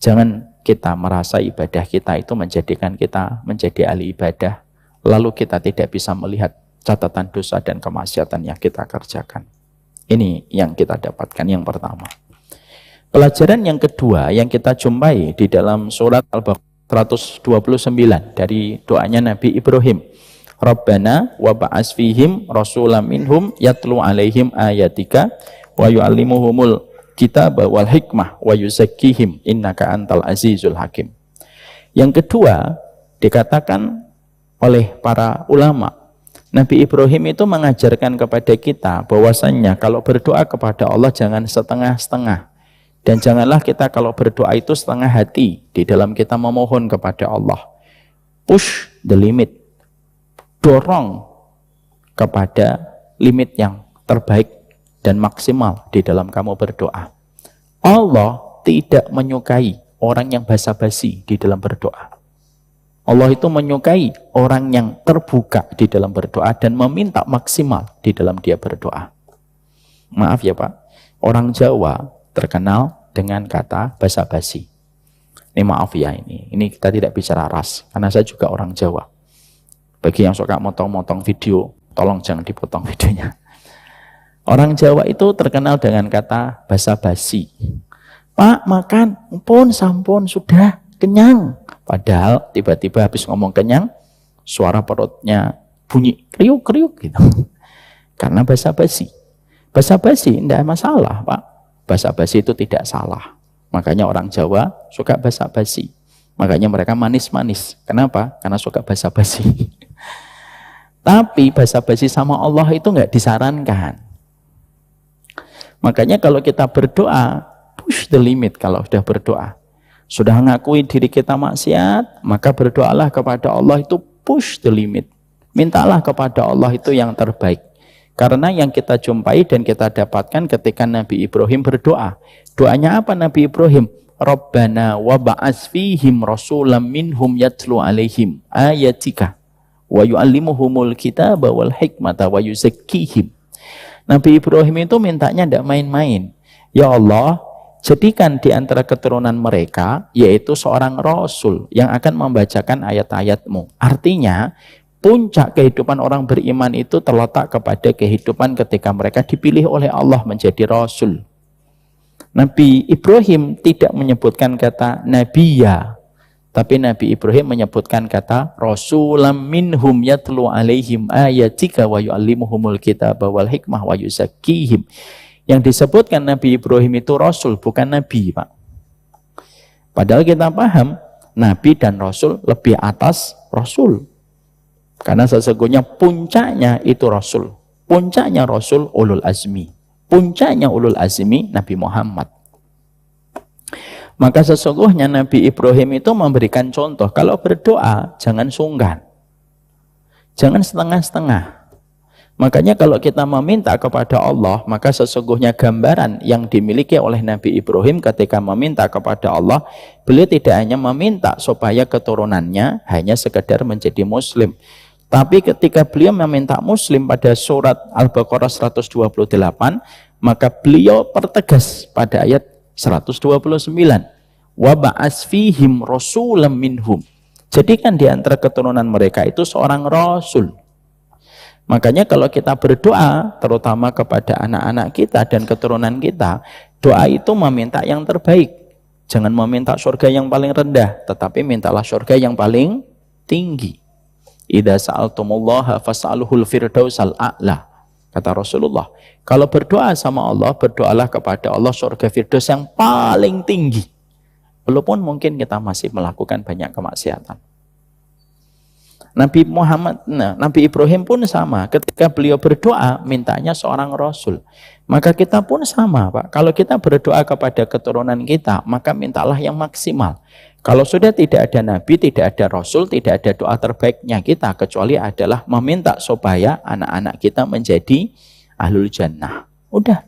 [SPEAKER 1] Jangan kita merasa ibadah kita itu menjadikan kita menjadi ahli ibadah, lalu kita tidak bisa melihat catatan dosa dan kemaksiatan yang kita kerjakan. Ini yang kita dapatkan yang pertama. Pelajaran yang kedua yang kita jumpai di dalam surat Al-Baqarah 129 dari doanya Nabi Ibrahim. Rabbana wa ba'as fihim rasulam minhum yatlu alaihim ayatika wa yu'allimuhumul kitab wal hikmah wa yuzakkihim innaka antal azizul hakim. Yang kedua dikatakan oleh para ulama, Nabi Ibrahim itu mengajarkan kepada kita bahwasannya kalau berdoa kepada Allah jangan setengah-setengah, Dan janganlah kita kalau berdoa itu setengah hati di dalam kita memohon kepada Allah. Push the limit. Dorong kepada limit yang terbaik dan maksimal di dalam kamu berdoa. Allah tidak menyukai orang yang basa-basi di dalam berdoa. Allah itu menyukai orang yang terbuka di dalam berdoa dan meminta maksimal di dalam dia berdoa. Maaf ya Pak, orang Jawa terkenal dengan kata basa-basi. Ini maaf ya, ini kita tidak bicara ras, karena saya juga orang Jawa. Bagi yang suka motong-motong video, tolong jangan dipotong videonya. Orang Jawa itu terkenal dengan kata basa-basi. Pak, makan, ampun, sampun, sudah, kenyang. Padahal tiba-tiba habis ngomong kenyang, suara perutnya bunyi kriuk-kriuk gitu. Karena basa-basi. Basa-basi tidak masalah, Pak. Basa-basi itu tidak salah. Makanya orang Jawa suka basa-basi. Makanya mereka manis-manis. Kenapa? Karena suka basa-basi. Tapi basa-basi sama Allah itu nggak disarankan. Makanya kalau kita berdoa, push the limit kalau sudah berdoa. Sudah mengakui diri kita maksiat, maka berdoalah kepada Allah itu push the limit. Mintalah kepada Allah itu yang terbaik. Karena yang kita jumpai dan kita dapatkan ketika Nabi Ibrahim berdoa. Doanya apa Nabi Ibrahim? Rabbana wa ba'ats fihim rasulam minhum yatlu alaihim ayatika wa yu'allimuhumul kitaba wal hikmata wa yuzakkihim. Nabi Ibrahim itu mintanya tidak main-main. Ya Allah, jadikan di antara keturunan mereka yaitu seorang rasul yang akan membacakan ayat-ayatmu. Artinya puncak kehidupan orang beriman itu terletak kepada kehidupan ketika mereka dipilih oleh Allah menjadi rasul. Nabi Ibrahim tidak menyebutkan kata nabiya, tapi Nabi Ibrahim menyebutkan kata rasulam minhum yatlu alaihim ayatika wa yu'allimuhumul kitaba wal hikmah wa yuzakkihim. Yang disebutkan Nabi Ibrahim itu rasul, bukan nabi, Pak. Padahal kita paham nabi dan rasul lebih atas rasul. Karena sesungguhnya puncaknya itu Rasul. Puncaknya Rasul ulul azmi. Puncaknya ulul azmi Nabi Muhammad. Maka sesungguhnya Nabi Ibrahim itu memberikan contoh. Kalau berdoa jangan sungkan. Jangan setengah-setengah. Makanya kalau kita meminta kepada Allah, maka sesungguhnya gambaran yang dimiliki oleh Nabi Ibrahim ketika meminta kepada Allah, beliau tidak hanya meminta supaya keturunannya hanya sekedar menjadi muslim. Tapi ketika beliau meminta muslim pada surat Al-Baqarah 128, maka beliau pertegas pada ayat 129. Wa ba'ats fihim rasulam minhum. Jadikan di antara keturunan mereka itu seorang rasul. Makanya kalau kita berdoa, terutama kepada anak-anak kita dan keturunan kita, doa itu meminta yang terbaik. Jangan meminta surga yang paling rendah, tetapi mintalah surga yang paling tinggi. Idza sa'altumullaha fas'aluhul firdausal a'la. Kata Rasulullah, kalau berdoa sama Allah, berdoalah kepada Allah surga firdaus yang paling tinggi. Walaupun mungkin kita masih melakukan banyak kemaksiatan. Nabi Ibrahim pun sama. Ketika beliau berdoa, mintanya seorang rasul. Maka kita pun sama, Pak. Kalau kita berdoa kepada keturunan kita, maka mintalah yang maksimal. Kalau sudah tidak ada nabi, tidak ada rasul, tidak ada doa terbaiknya kita, kecuali adalah meminta supaya anak-anak kita menjadi ahlul jannah. Udah.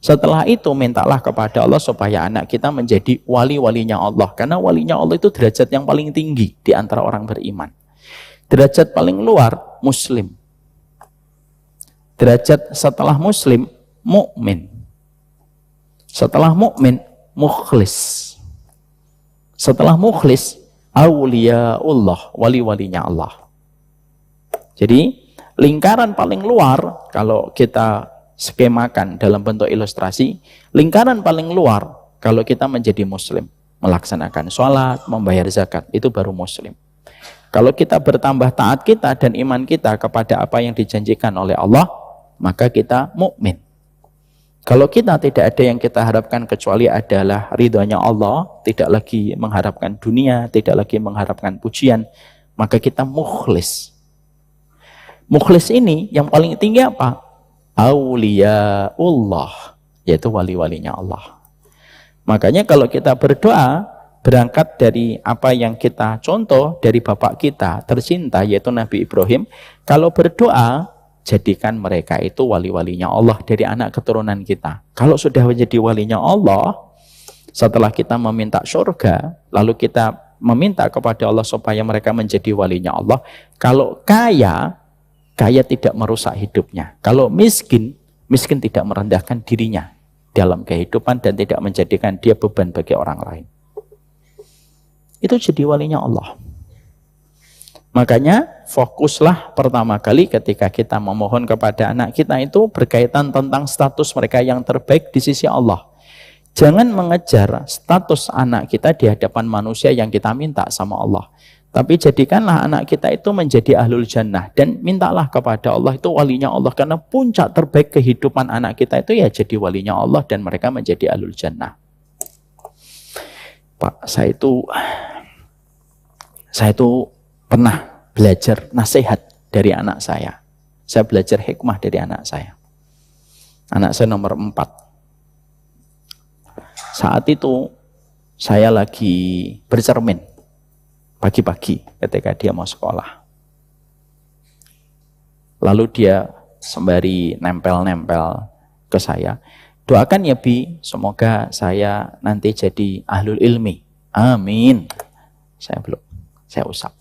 [SPEAKER 1] Setelah itu mintalah kepada Allah supaya anak kita menjadi wali-walinya Allah. Karena walinya Allah itu derajat yang paling tinggi di antara orang beriman. Derajat paling luar, muslim. Derajat setelah muslim, mukmin. Setelah mukmin, mukhlis. Setelah mukhlis, auliyaullah, wali-walinya Allah. Jadi, lingkaran paling luar, kalau kita skemakan dalam bentuk ilustrasi, lingkaran paling luar, kalau kita menjadi muslim, melaksanakan sholat, membayar zakat, itu baru muslim. Kalau kita bertambah taat kita dan iman kita kepada apa yang dijanjikan oleh Allah, maka kita mukmin. Kalau kita tidak ada yang kita harapkan kecuali adalah ridhonya Allah, tidak lagi mengharapkan dunia, tidak lagi mengharapkan pujian, maka kita mukhlis. Mukhlis ini yang paling tinggi apa? Auliyaullah, yaitu wali-walinya Allah. Makanya kalau kita berdoa, berangkat dari apa yang kita contoh dari bapak kita tercinta yaitu Nabi Ibrahim, kalau berdoa jadikan mereka itu wali-walinya Allah dari anak keturunan kita. Kalau sudah menjadi walinya Allah, setelah kita meminta surga, lalu kita meminta kepada Allah supaya mereka menjadi walinya Allah. Kalau kaya, kaya tidak merusak hidupnya. Kalau miskin, miskin tidak merendahkan dirinya dalam kehidupan dan tidak menjadikan dia beban bagi orang lain. Itu jadi walinya Allah. Makanya fokuslah pertama kali ketika kita memohon kepada anak kita itu berkaitan tentang status mereka yang terbaik di sisi Allah. Jangan mengejar status anak kita di hadapan manusia yang kita minta sama Allah. Tapi jadikanlah anak kita itu menjadi ahlul jannah. Dan mintalah kepada Allah itu walinya Allah. Karena puncak terbaik kehidupan anak kita itu ya jadi walinya Allah dan mereka menjadi ahlul jannah. Pak, saya itu pernah belajar nasihat dari anak saya. Saya belajar hikmah dari anak saya. Anak saya nomor 4. Saat itu saya lagi bercermin pagi-pagi ketika dia mau sekolah. Lalu dia sembari nempel-nempel ke saya, doakan ya Bi, semoga saya nanti jadi ahlul ilmi. Amin. Saya usap.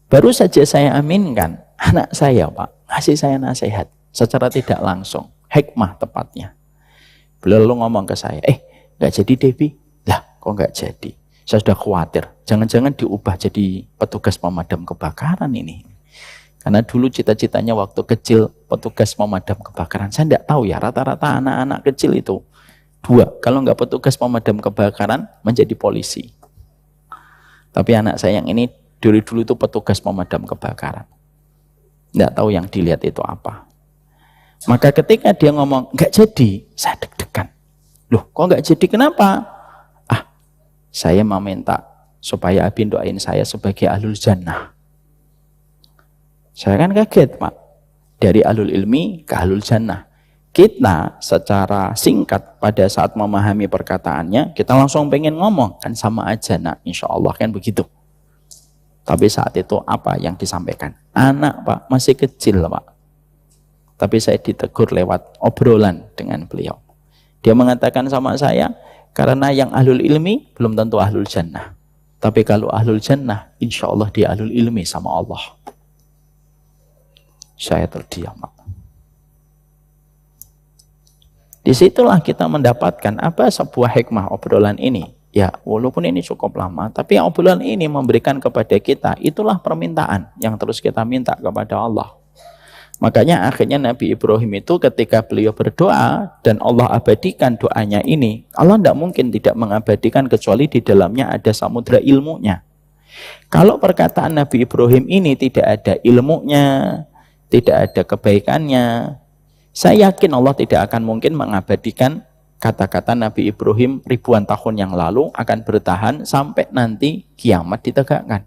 [SPEAKER 1] Baru saja saya aminkan, anak saya Pak, ngasih saya nasihat secara tidak langsung, hikmah tepatnya. Beliau lalu ngomong ke saya, gak jadi Debbie? Lah, kok gak jadi? Saya sudah khawatir, jangan-jangan diubah jadi petugas pemadam kebakaran ini. Karena dulu cita-citanya waktu kecil petugas pemadam kebakaran. Saya tidak tahu ya, rata-rata anak-anak kecil itu 2, kalau nggak petugas pemadam kebakaran menjadi polisi. Tapi anak saya yang ini dulu itu petugas pemadam kebakaran. Nggak tahu yang dilihat itu apa. Maka ketika dia ngomong nggak jadi, saya deg-degan. Loh, kok nggak jadi? Kenapa? Saya mau minta supaya Abin doain saya sebagai ahlul jannah. Saya kan kaget Pak, dari ahlul ilmi ke ahlul jannah. Kita secara singkat pada saat memahami perkataannya, kita langsung pengen ngomong, kan sama aja nak, insya Allah kan begitu. Tapi saat itu apa yang disampaikan? Anak Pak, masih kecil Pak. Tapi saya ditegur lewat obrolan dengan beliau. Dia mengatakan sama saya, karena yang ahlul ilmi belum tentu ahlul jannah. Tapi kalau ahlul jannah, insya Allah dia ahlul ilmi sama Allah. Saya terdiam Pak. Disitulah kita mendapatkan apa sebuah hikmah obrolan ini. Ya, walaupun ini cukup lama, tapi obrolan ini memberikan kepada kita, itulah permintaan yang terus kita minta kepada Allah. Makanya akhirnya Nabi Ibrahim itu ketika beliau berdoa dan Allah abadikan doanya ini, Allah tidak mungkin tidak mengabadikan kecuali di dalamnya ada samudra ilmunya. Kalau perkataan Nabi Ibrahim ini tidak ada ilmunya, tidak ada kebaikannya, saya yakin Allah tidak akan mungkin mengabadikan kata-kata Nabi Ibrahim ribuan tahun yang lalu akan bertahan sampai nanti kiamat ditegakkan.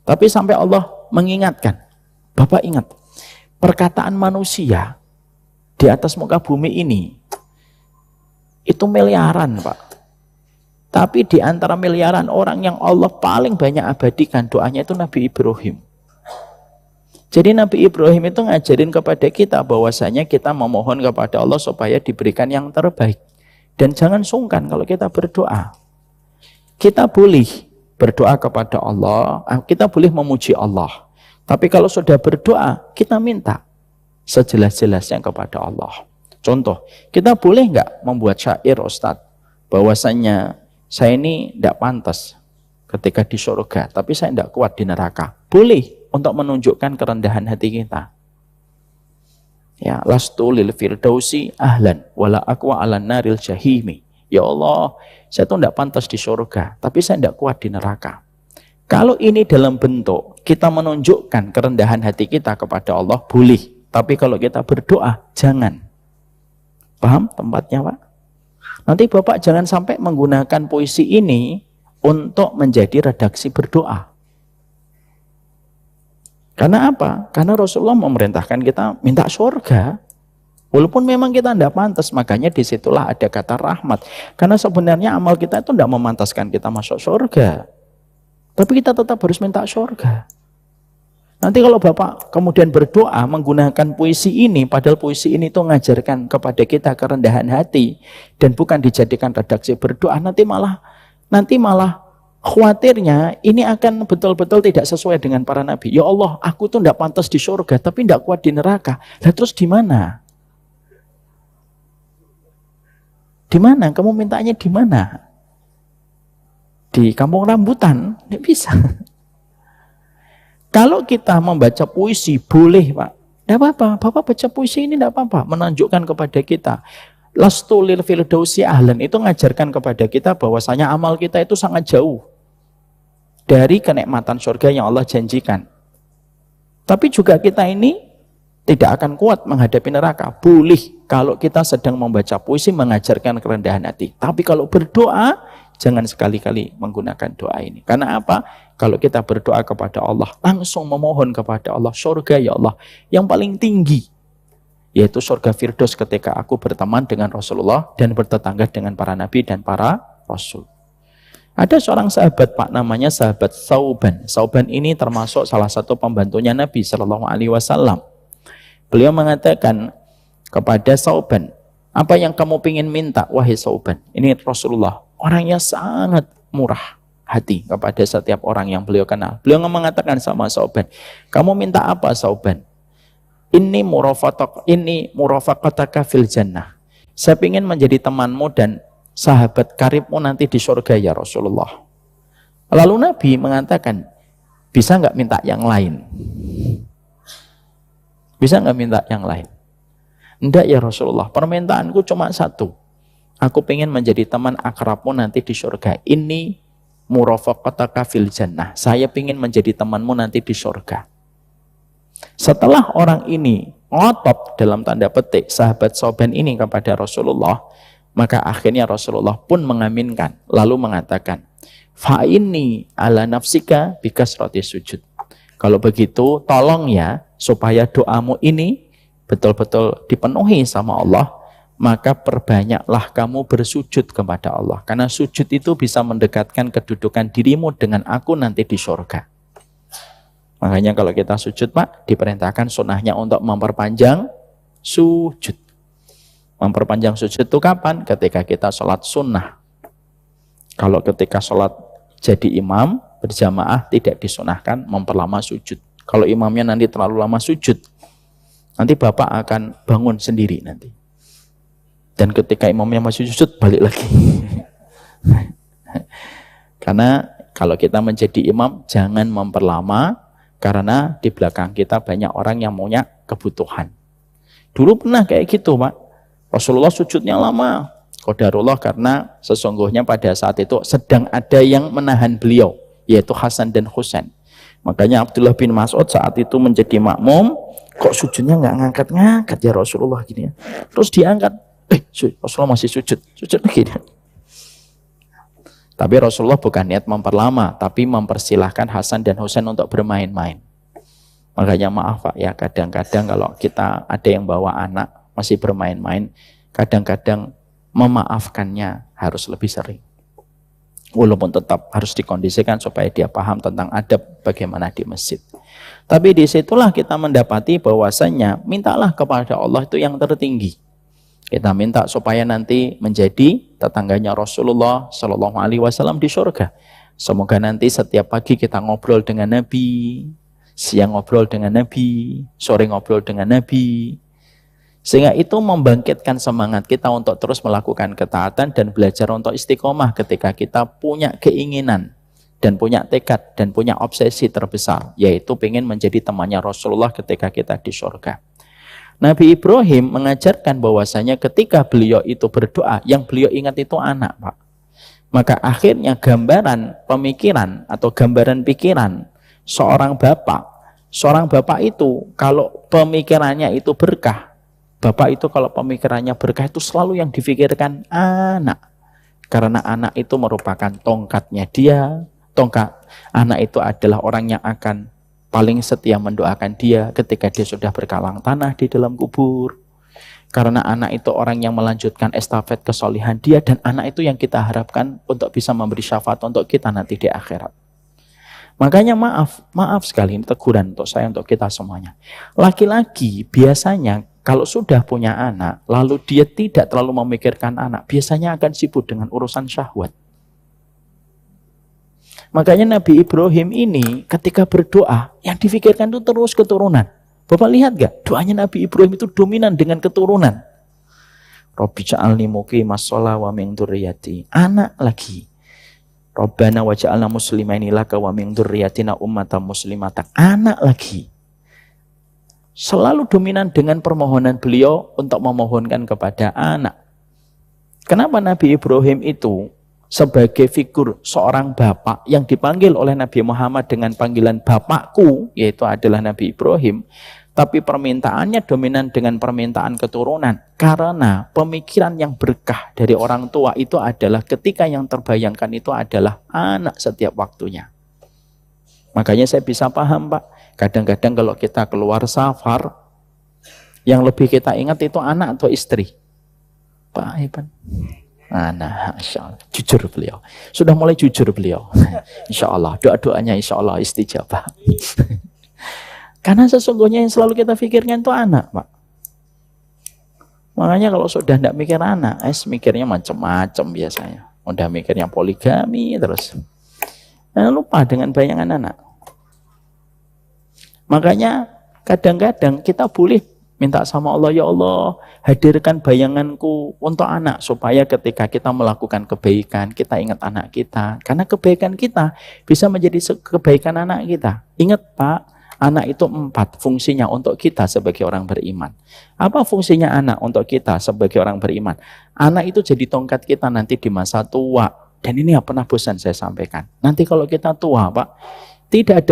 [SPEAKER 1] Tapi sampai Allah mengingatkan, Bapak ingat, perkataan manusia di atas muka bumi ini itu miliaran Pak. Tapi di antara miliaran orang yang Allah paling banyak abadikan doanya itu Nabi Ibrahim. Jadi Nabi Ibrahim itu ngajarin kepada kita bahwasanya kita memohon kepada Allah supaya diberikan yang terbaik. Dan jangan sungkan kalau kita berdoa. Kita boleh berdoa kepada Allah, kita boleh memuji Allah. Tapi kalau sudah berdoa, kita minta sejelas-jelasnya kepada Allah. Contoh, kita boleh nggak membuat syair Ustadz, bahwasanya saya ini tidak pantas ketika di surga, tapi saya tidak kuat di neraka. Boleh, untuk menunjukkan kerendahan hati kita. Ya, lastu lil firdausi ahlan wala aqwa 'alan naril jahimi. Ya Allah, saya tuh tidak pantas di surga, tapi saya tidak kuat di neraka. Kalau ini dalam bentuk kita menunjukkan kerendahan hati kita kepada Allah, boleh. Tapi kalau kita berdoa, jangan. Paham tempatnya Pak? Nanti Bapak jangan sampai menggunakan puisi ini untuk menjadi redaksi berdoa. Karena apa? Karena Rasulullah memerintahkan kita minta surga. Walaupun memang kita tidak pantas, makanya disitulah ada kata rahmat. Karena sebenarnya amal kita itu tidak memantaskan kita masuk surga. Tapi kita tetap harus minta surga. Nanti kalau Bapak kemudian berdoa menggunakan puisi ini, padahal puisi ini itu mengajarkan kepada kita kerendahan hati dan bukan dijadikan redaksi berdoa, nanti malah khawatirnya ini akan betul-betul tidak sesuai dengan para nabi. Ya Allah, aku tuh tidak pantas di surga, tapi tidak kuat di neraka. Lah terus di mana? Di mana? Kamu mintanya di mana? Di kampung rambutan? Tidak bisa. Kalau kita membaca puisi, boleh Pak. Tidak apa-apa. Bapak baca puisi ini tidak apa-apa. Menunjukkan kepada kita. Lastu lil firdausi ahlan. Itu mengajarkan kepada kita bahwasanya amal kita itu sangat jauh dari kenikmatan surga yang Allah janjikan. Tapi juga kita ini tidak akan kuat menghadapi neraka. Boleh kalau kita sedang membaca puisi mengajarkan kerendahan hati. Tapi kalau berdoa, jangan sekali-kali menggunakan doa ini. Karena apa? Kalau kita berdoa kepada Allah, langsung memohon kepada Allah, surga ya Allah yang paling tinggi, yaitu surga Firdaus ketika aku berteman dengan Rasulullah dan bertetangga dengan para nabi dan para rasul. Ada seorang sahabat Pak, namanya sahabat Thauban. Thauban ini termasuk salah satu pembantunya Nabi Shallallahu Alaihi Wasallam. Beliau mengatakan kepada Thauban, apa yang kamu ingin minta wahai Thauban? Ini Rasulullah, orangnya sangat murah hati kepada setiap orang yang beliau kenal. Beliau mengatakan sama Thauban, kamu minta apa Thauban? Ini murafaqataka fil jannah. Saya ingin menjadi temanmu dan sahabat karibmu nanti di surga ya Rasulullah. Lalu Nabi mengatakan, bisa nggak minta yang lain? Bisa nggak minta yang lain? Enggak ya Rasulullah, permintaanku cuma satu. Aku pengen menjadi teman akrabmu nanti di surga. Ini murafaqataka fil jannah. Saya pengen menjadi temanmu nanti di surga. Setelah orang ini ngotot dalam tanda petik sahabat Thauban ini kepada Rasulullah, maka akhirnya Rasulullah pun mengaminkan, lalu mengatakan, fa inni ala nafsika bikasrati sujud. Kalau begitu tolong ya supaya doamu ini betul-betul dipenuhi sama Allah, maka perbanyaklah kamu bersujud kepada Allah. Karena sujud itu bisa mendekatkan kedudukan dirimu dengan aku nanti di surga. Makanya kalau kita sujud Pak, diperintahkan sunnahnya untuk memperpanjang sujud. Memperpanjang sujud itu kapan? Ketika kita sholat sunnah. Kalau ketika sholat jadi imam, berjamaah tidak disunahkan memperlama sujud. Kalau imamnya nanti terlalu lama sujud, nanti Bapak akan bangun sendiri nanti. Dan ketika imamnya masih sujud, balik lagi. Karena kalau kita menjadi imam, jangan memperlama, karena di belakang kita banyak orang yang punya kebutuhan. Dulu pernah kayak gitu Pak. Rasulullah sujudnya lama. Qadarullah karena sesungguhnya pada saat itu sedang ada yang menahan beliau, yaitu Hasan dan Husain. Makanya Abdullah bin Mas'ud saat itu menjadi makmum, kok sujudnya nggak ngangkat-ngangkat ya Rasulullah gini ya. Terus diangkat, Rasulullah masih sujud lagi. Tapi Rasulullah bukan niat memperlama, tapi mempersilahkan Hasan dan Husain untuk bermain-main. Makanya maaf Pak ya, kadang-kadang kalau kita ada yang bawa anak masih bermain-main, kadang-kadang memaafkannya harus lebih sering. Walaupun tetap harus dikondisikan supaya dia paham tentang adab bagaimana di masjid. Tapi disitulah kita mendapati bahwasanya mintalah kepada Allah itu yang tertinggi. Kita minta supaya nanti menjadi tetangganya Rasulullah Shallallahu Alaihi Wasallam di surga. Semoga nanti setiap pagi kita ngobrol dengan Nabi, siang ngobrol dengan Nabi, sore ngobrol dengan Nabi. Sehingga itu membangkitkan semangat kita untuk terus melakukan ketaatan dan belajar untuk istiqomah ketika kita punya keinginan dan punya tekad dan punya obsesi terbesar, yaitu ingin menjadi temannya Rasulullah ketika kita di surga. Nabi Ibrahim mengajarkan bahwasanya ketika beliau itu berdoa, yang beliau ingat itu anak Pak. Maka akhirnya gambaran pemikiran atau gambaran pikiran seorang bapak itu kalau pemikirannya itu berkah, bapak itu kalau pemikirannya berkah itu selalu yang difikirkan anak. Karena anak itu merupakan tongkatnya dia. Anak itu adalah orang yang akan paling setia mendoakan dia ketika dia sudah berkalang tanah di dalam kubur. Karena anak itu orang yang melanjutkan estafet kesolihan dia, dan anak itu yang kita harapkan untuk bisa memberi syafaat untuk kita nanti di akhirat. Makanya maaf sekali, ini teguran untuk saya, untuk kita semuanya. Laki-laki biasanya kalau sudah punya anak, lalu dia tidak terlalu memikirkan anak, biasanya akan sibuk dengan urusan syahwat. Makanya Nabi Ibrahim ini ketika berdoa, yang difikirkan itu terus keturunan. Bapak lihat gak? Doanya Nabi Ibrahim itu dominan dengan keturunan. Rabbi ja'alni muqimas shalah wa min dzurriyyati. Anak lagi. Rabbana waj'alna muslimaini laka wa min dzurriyyatina ummatan muslimatan. Anak lagi. Selalu dominan dengan permohonan beliau untuk memohonkan kepada anak. Kenapa Nabi Ibrahim itu sebagai figur seorang bapak yang dipanggil oleh Nabi Muhammad dengan panggilan bapakku, yaitu adalah Nabi Ibrahim, tapi permintaannya dominan dengan permintaan keturunan? Karena pemikiran yang berkah dari orang tua itu adalah ketika yang terbayangkan itu adalah anak setiap waktunya. Makanya saya bisa paham, Pak. Kadang-kadang kalau kita keluar safar, yang lebih kita ingat itu anak atau istri? Pak Iban. Anak, insya Allah. Jujur beliau. Sudah mulai jujur beliau. Insya Allah. Doa-doanya insya Allah istijabah. Karena sesungguhnya yang selalu kita pikirkan itu anak, Pak. Makanya kalau sudah tidak mikir anak, mikirnya macam-macam biasanya. Udah mikirnya poligami terus. Dan lupa dengan bayangan anak. Makanya kadang-kadang kita boleh minta sama Allah, ya Allah, hadirkan bayanganku untuk anak, supaya ketika kita melakukan kebaikan, kita ingat anak kita. Karena kebaikan kita bisa menjadi kebaikan anak kita. Ingat, Pak, anak itu 4 fungsinya untuk kita sebagai orang beriman. Apa fungsinya anak untuk kita sebagai orang beriman? Anak itu jadi tongkat kita nanti di masa tua. Dan ini yang pernah bosan saya sampaikan. Nanti kalau kita tua, Pak, tidak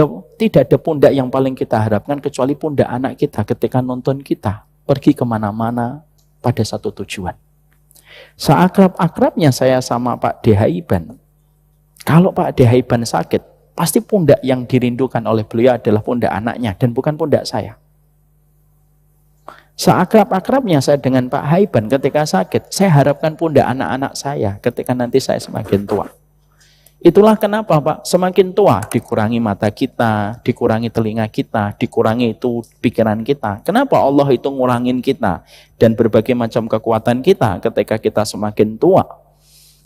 [SPEAKER 1] ada pundak yang paling kita harapkan kecuali pundak anak kita ketika nonton kita pergi kemana-mana pada satu tujuan. Seakrab-akrabnya saya sama Pak Dehaiban. Kalau Pak Dehaiban sakit, pasti pundak yang dirindukan oleh beliau adalah pundak anaknya dan bukan pundak saya. Seakrab-akrabnya saya dengan Pak Haiban ketika sakit, saya harapkan pundak anak-anak saya ketika nanti saya semakin tua. Itulah kenapa, Pak, semakin tua dikurangi mata kita, dikurangi telinga kita, dikurangi itu pikiran kita. Kenapa Allah itu ngurangin kita dan berbagai macam kekuatan kita ketika kita semakin tua?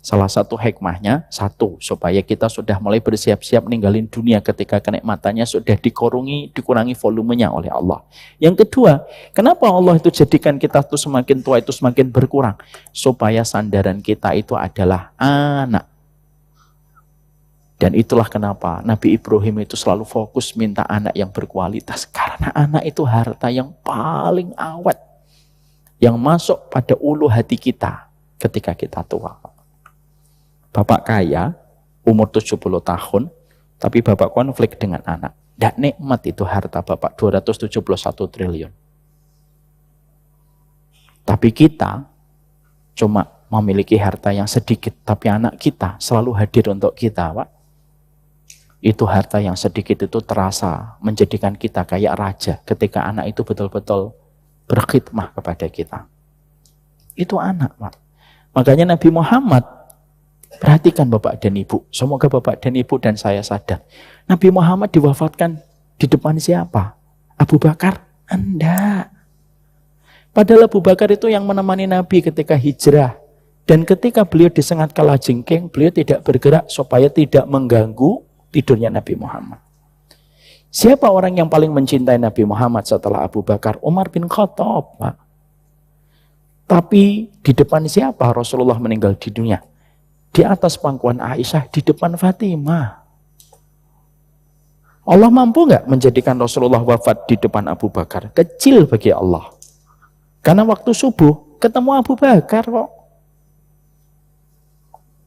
[SPEAKER 1] Salah satu hikmahnya, supaya kita sudah mulai bersiap-siap ninggalin dunia ketika kenikmatannya sudah dikurangi volumenya oleh Allah. Yang kedua, kenapa Allah itu jadikan kita tuh semakin tua itu semakin berkurang? Supaya sandaran kita itu adalah anak. Dan itulah kenapa Nabi Ibrahim itu selalu fokus minta anak yang berkualitas. Karena anak itu harta yang paling awet, yang masuk pada ulu hati kita ketika kita tua. Bapak kaya, umur 70 tahun, tapi bapak konflik dengan anak. Tidak nikmat itu harta bapak, 271 triliun. Tapi kita cuma memiliki harta yang sedikit, tapi anak kita selalu hadir untuk kita, Pak. Itu harta yang sedikit itu terasa menjadikan kita kayak raja ketika anak itu betul-betul berkhidmah kepada kita. Itu anak, Pak. Makanya Nabi Muhammad, perhatikan Bapak dan Ibu, semoga Bapak dan Ibu dan saya sadar. Nabi Muhammad diwafatkan di depan siapa? Abu Bakar? Enggak. Padahal Abu Bakar itu yang menemani Nabi ketika hijrah. Dan ketika beliau disengat kalajengking, beliau tidak bergerak supaya tidak mengganggu tidurnya Nabi Muhammad. Siapa orang yang paling mencintai Nabi Muhammad setelah Abu Bakar? Umar bin Khattab, Pak. Tapi di depan siapa Rasulullah meninggal di dunia? Di atas pangkuan Aisyah, di depan Fatimah. Allah mampu nggak menjadikan Rasulullah wafat di depan Abu Bakar? Kecil bagi Allah. Karena waktu subuh ketemu Abu Bakar kok.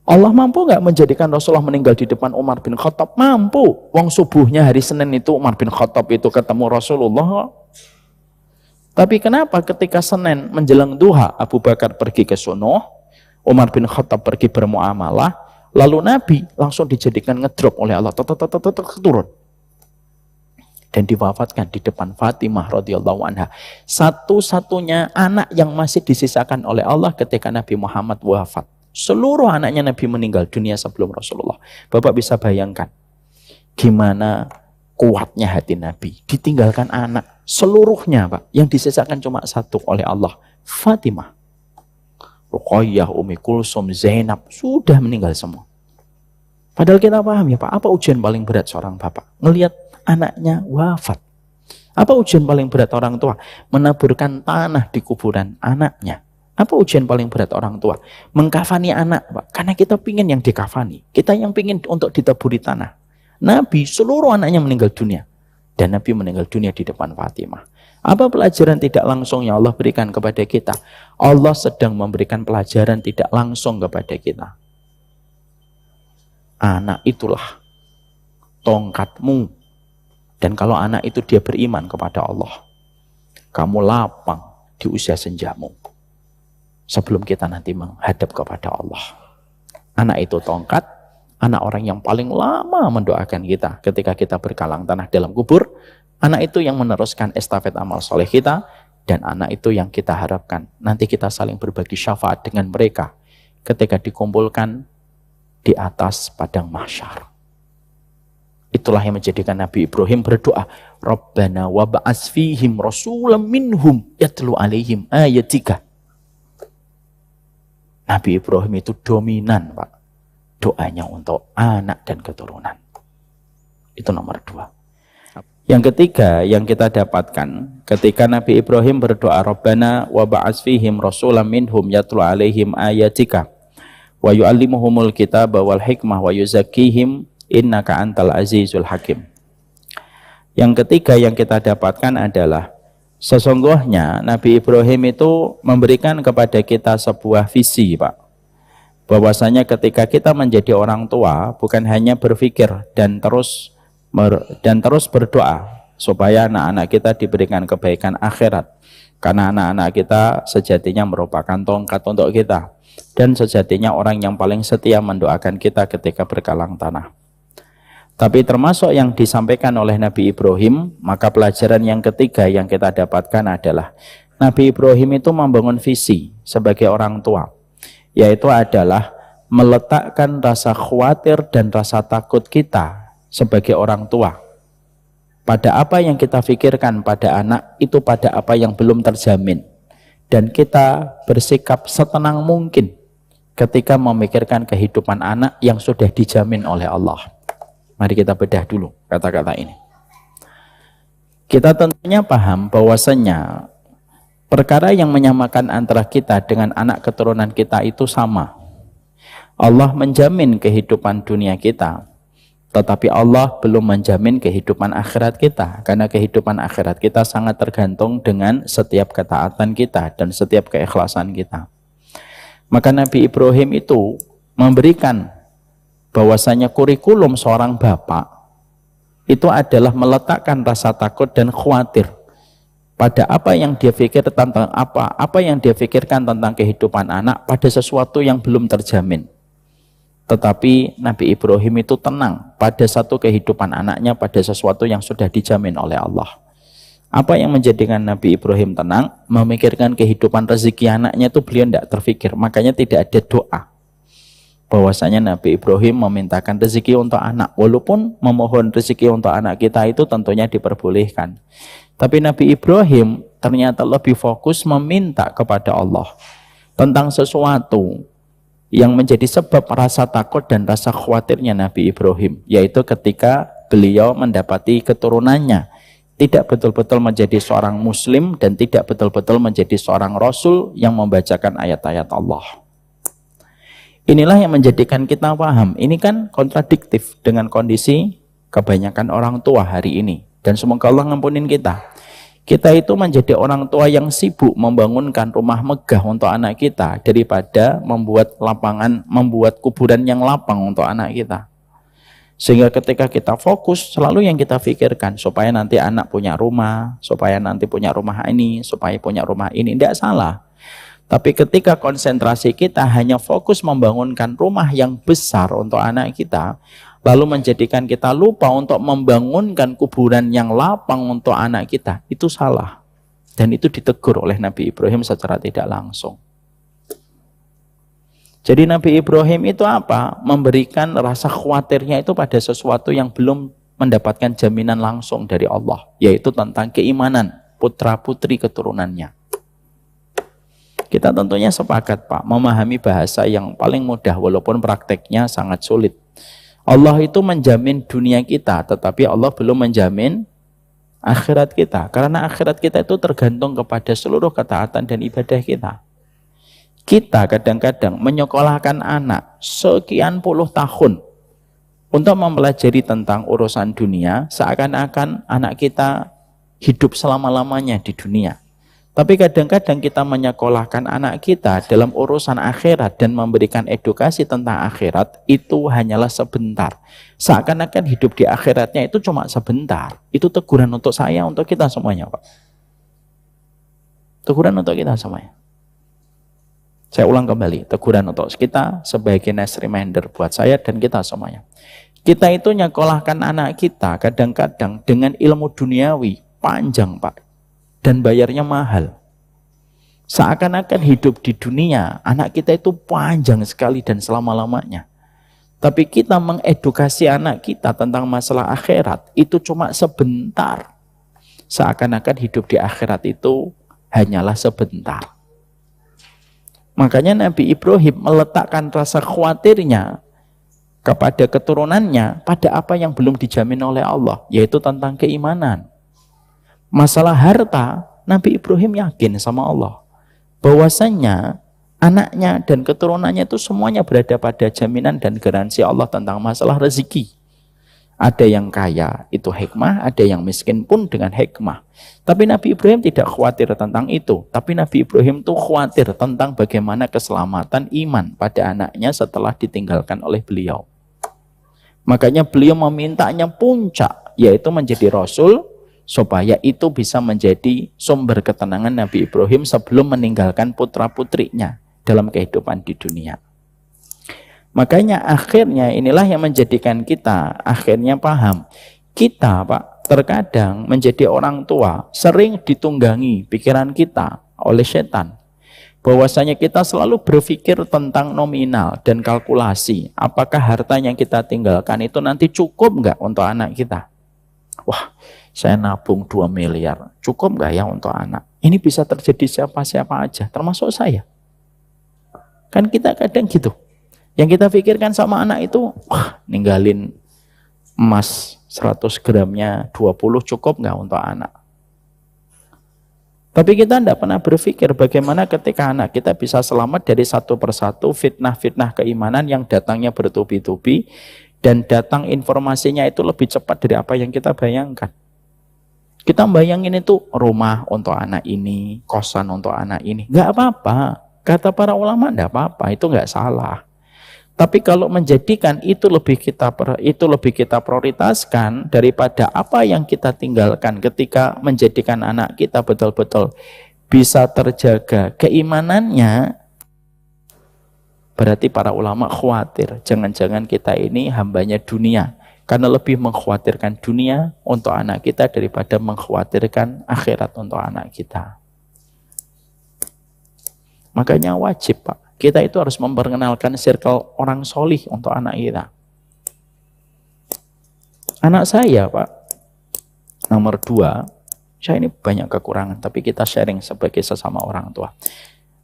[SPEAKER 1] Allah mampu nggak menjadikan Rasulullah meninggal di depan Umar bin Khattab? Mampu. Wong subuhnya hari Senin itu Umar bin Khattab itu ketemu Rasulullah kok. Tapi kenapa ketika Senin menjelang duha Abu Bakar pergi ke sono, Umar bin Khattab pergi bermuamalah, lalu Nabi langsung dijadikan ngedrop oleh Allah, turun. dan diwafatkan di depan Fatimah radhiyallahu anha. Satu-satunya anak yang masih disisakan oleh Allah ketika Nabi Muhammad wafat. Seluruh anaknya Nabi meninggal dunia sebelum Rasulullah. Bapak bisa bayangkan gimana kuatnya hati Nabi. Ditinggalkan anak seluruhnya, Pak. Yang disisakan cuma satu oleh Allah, Fatimah. Ruqayyah, Umi Kulsum, Zainab sudah meninggal semua. Padahal kita paham ya Pak, apa ujian paling berat seorang bapak? Ngelihat anaknya wafat. Apa ujian paling berat orang tua? Menaburkan tanah di kuburan anaknya. Apa ujian paling berat orang tua? Mengkafani anak, Pak. Karena kita pingin yang dikafani. Kita yang pingin untuk ditaburi tanah. Nabi, seluruh anaknya meninggal dunia. Dan Nabi meninggal dunia di depan Fatimah. Apa pelajaran tidak langsung yang Allah berikan kepada kita? Allah sedang memberikan pelajaran tidak langsung kepada kita. Anak itulah tongkatmu. Dan kalau anak itu dia beriman kepada Allah, kamu lapang di usia senjamu sebelum kita nanti menghadap kepada Allah. Anak itu tongkat, anak orang yang paling lama mendoakan kita ketika kita berkalang tanah dalam kubur. Anak itu yang meneruskan estafet amal soleh kita, dan anak itu yang kita harapkan nanti kita saling berbagi syafaat dengan mereka ketika dikumpulkan di atas padang mahsyar. Itulah yang menjadikan Nabi Ibrahim berdoa, Rabbana wab'ats fihim rasulam minhum yatlu alaihim ayatika. Nabi Ibrahim itu dominan, Pak, doanya untuk anak dan keturunan. Itu nomor 2. Yang ketiga yang kita dapatkan ketika Nabi Ibrahim berdoa, Rabbana wab'ats fihim rasulam minhum yatlu alaihim ayatika wa yu'allimuhumul kitaba wal hikmah wa yuzakkihim innaka antal azizul hakim. Yang ketiga yang kita dapatkan adalah sesungguhnya Nabi Ibrahim itu memberikan kepada kita sebuah visi, Pak. Bahwasanya ketika kita menjadi orang tua bukan hanya berpikir dan terus berdoa supaya anak-anak kita diberikan kebaikan akhirat. Karena anak-anak kita sejatinya merupakan tongkat untuk kita. Dan sejatinya orang yang paling setia mendoakan kita ketika berkalang tanah. Tapi termasuk yang disampaikan oleh Nabi Ibrahim, maka pelajaran yang ketiga yang kita dapatkan adalah Nabi Ibrahim itu membangun visi sebagai orang tua, yaitu adalah meletakkan rasa khawatir dan rasa takut kita sebagai orang tua pada apa yang kita pikirkan pada anak, itu pada apa yang belum terjamin. Dan kita bersikap setenang mungkin ketika memikirkan kehidupan anak yang sudah dijamin oleh Allah. Mari kita bedah dulu kata-kata ini. Kita tentunya paham bahwasannya perkara yang menyamakan antara kita dengan anak keturunan kita itu sama. Allah menjamin kehidupan dunia kita, tetapi Allah belum menjamin kehidupan akhirat kita. Karena kehidupan akhirat kita sangat tergantung dengan setiap ketaatan kita dan setiap keikhlasan kita. Maka Nabi Ibrahim itu memberikan bahwasanya kurikulum seorang bapak itu adalah meletakkan rasa takut dan khawatir pada apa yang dia pikir tentang apa yang dia pikirkan tentang kehidupan anak pada sesuatu yang belum terjamin. Tetapi Nabi Ibrahim itu tenang pada satu kehidupan anaknya, pada sesuatu yang sudah dijamin oleh Allah. Apa yang menjadikan Nabi Ibrahim tenang? Memikirkan kehidupan rezeki anaknya itu beliau tidak terfikir. Makanya tidak ada doa bahwasanya Nabi Ibrahim memintakan rezeki untuk anak. Walaupun memohon rezeki untuk anak kita itu tentunya diperbolehkan. Tapi Nabi Ibrahim ternyata lebih fokus meminta kepada Allah tentang sesuatu yang menjadi sebab rasa takut dan rasa khawatirnya Nabi Ibrahim, yaitu ketika beliau mendapati keturunannya tidak betul-betul menjadi seorang muslim dan tidak betul-betul menjadi seorang rasul yang membacakan ayat-ayat Allah. Inilah yang menjadikan kita paham, ini kan kontradiktif dengan kondisi kebanyakan orang tua hari ini. Dan semoga Allah ngampunin kita. Kita itu menjadi orang tua yang sibuk membangunkan rumah megah untuk anak kita daripada membuat lapangan, membuat kuburan yang lapang untuk anak kita. Sehingga ketika kita fokus, selalu yang kita pikirkan supaya nanti anak punya rumah, supaya nanti punya rumah ini, supaya punya rumah ini. Tidak salah. Tapi ketika konsentrasi kita hanya fokus membangunkan rumah yang besar untuk anak kita, lalu menjadikan kita lupa untuk membangunkan kuburan yang lapang untuk anak kita, itu salah. Dan itu ditegur oleh Nabi Ibrahim secara tidak langsung. Jadi Nabi Ibrahim itu apa? Memberikan rasa khawatirnya itu pada sesuatu yang belum mendapatkan jaminan langsung dari Allah, yaitu tentang keimanan putra-putri keturunannya. Kita tentunya sepakat Pak, memahami bahasa yang paling mudah walaupun prakteknya sangat sulit. Allah itu menjamin dunia kita, tetapi Allah belum menjamin akhirat kita. Karena akhirat kita itu tergantung kepada seluruh ketaatan dan ibadah kita. Kita kadang-kadang menyekolahkan anak sekian puluh tahun untuk mempelajari tentang urusan dunia, seakan-akan anak kita hidup selama-lamanya di dunia. Tapi kadang-kadang kita menyekolahkan anak kita dalam urusan akhirat dan memberikan edukasi tentang akhirat, itu hanyalah sebentar. Seakan-akan hidup di akhiratnya itu cuma sebentar. Itu teguran untuk saya, untuk kita semuanya Pak. Teguran untuk kita semuanya. Saya ulang kembali, teguran untuk kita sebagai nice reminder buat saya dan kita semuanya. Kita itu nyekolahkan anak kita kadang-kadang dengan ilmu duniawi panjang Pak. Dan bayarnya mahal. Seakan-akan hidup di dunia, anak kita itu panjang sekali dan selama-lamanya. Tapi kita mengedukasi anak kita tentang masalah akhirat, itu cuma sebentar. Seakan-akan hidup di akhirat itu hanyalah sebentar. Makanya Nabi Ibrahim meletakkan rasa khawatirnya kepada keturunannya pada apa yang belum dijamin oleh Allah, yaitu tentang keimanan. Masalah harta, Nabi Ibrahim yakin sama Allah bahwasanya anaknya dan keturunannya itu semuanya berada pada jaminan dan garansi Allah tentang masalah rezeki. Ada yang kaya, itu hikmah, ada yang miskin pun dengan hikmah. Tapi Nabi Ibrahim tidak khawatir tentang itu. Tapi Nabi Ibrahim itu khawatir tentang bagaimana keselamatan iman pada anaknya setelah ditinggalkan oleh beliau. Makanya beliau memintanya puncak, yaitu menjadi Rasul, supaya itu bisa menjadi sumber ketenangan Nabi Ibrahim sebelum meninggalkan putra-putrinya dalam kehidupan di dunia. Makanya akhirnya inilah yang menjadikan kita akhirnya paham. Kita Pak, terkadang menjadi orang tua sering ditunggangi pikiran kita oleh setan. Bahwasanya kita selalu berpikir tentang nominal dan kalkulasi. Apakah harta yang kita tinggalkan itu nanti cukup nggak untuk anak kita? Wah, saya nabung 2 miliar, cukup nggak ya untuk anak? Ini bisa terjadi siapa-siapa aja, termasuk saya. Kan kita kadang gitu. Yang kita pikirkan sama anak itu, wah, ninggalin emas 100 gramnya 20 cukup nggak untuk anak? Tapi kita tidak pernah berpikir bagaimana ketika anak kita bisa selamat dari satu persatu fitnah-fitnah keimanan yang datangnya bertubi-tubi, dan datang informasinya itu lebih cepat dari apa yang kita bayangkan. Kita bayangin itu rumah untuk anak ini, kosan untuk anak ini. Nggak apa-apa. Kata para ulama nggak apa-apa, itu nggak salah. Tapi kalau menjadikan itu lebih kita prioritaskan daripada apa yang kita tinggalkan ketika menjadikan anak kita betul-betul bisa terjaga keimanannya, berarti para ulama khawatir jangan-jangan kita ini hambanya dunia, karena lebih mengkhawatirkan dunia untuk anak kita daripada mengkhawatirkan akhirat untuk anak kita. Makanya wajib Pak, kita itu harus memperkenalkan circle orang solih untuk anak kita. Anak saya Pak, nomor 2, saya ini banyak kekurangan, tapi kita sharing sebagai sesama orang tua.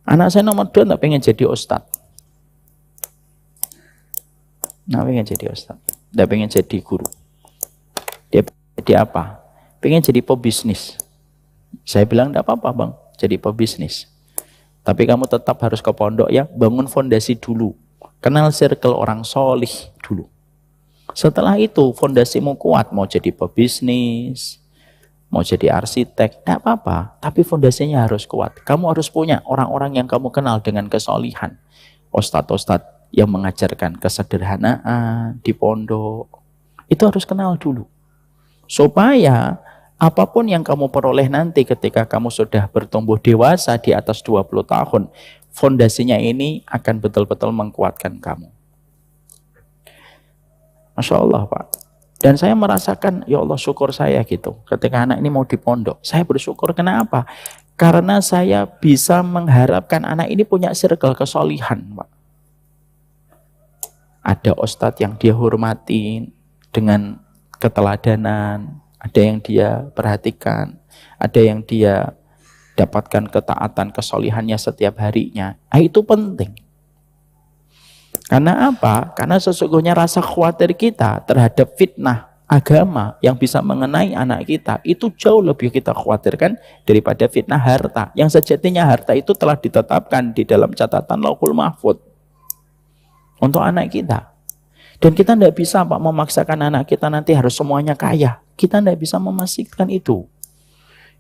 [SPEAKER 1] Anak saya nomor 2 tak pengen jadi ustadz. Nah, pengen jadi ustadz. Tidak pengen jadi guru. Dia jadi apa? Pengen jadi pebisnis. Saya bilang tidak apa-apa bang, jadi pebisnis. Tapi kamu tetap harus ke pondok ya, bangun fondasi dulu. Kenal circle orang solih dulu. Setelah itu fondasimu kuat, mau jadi pebisnis, mau jadi arsitek, tidak apa-apa. Tapi fondasinya harus kuat. Kamu harus punya orang-orang yang kamu kenal dengan kesolihan. Ustadz-ustadz yang mengajarkan kesederhanaan di pondok. Itu harus kenal dulu. Supaya apapun yang kamu peroleh nanti ketika kamu sudah bertumbuh dewasa di atas 20 tahun, fondasinya ini akan betul-betul menguatkan kamu. Masya Allah Pak. Dan saya merasakan, ya Allah syukur saya gitu. Ketika anak ini mau di pondok, saya bersyukur. Kenapa? Karena saya bisa mengharapkan anak ini punya circle kesolihan Pak. Ada ustadz yang dia hormati dengan keteladanan, ada yang dia perhatikan, ada yang dia dapatkan ketaatan kesolihannya setiap harinya. Nah, itu penting. Karena apa? Karena sesungguhnya rasa khawatir kita terhadap fitnah agama yang bisa mengenai anak kita itu jauh lebih kita khawatirkan daripada fitnah harta. Yang sejatinya harta itu telah ditetapkan di dalam catatan Lauhul Mahfuz untuk anak kita. Dan kita tidak bisa Pak memaksakan anak kita nanti harus semuanya kaya. Kita tidak bisa memastikan itu.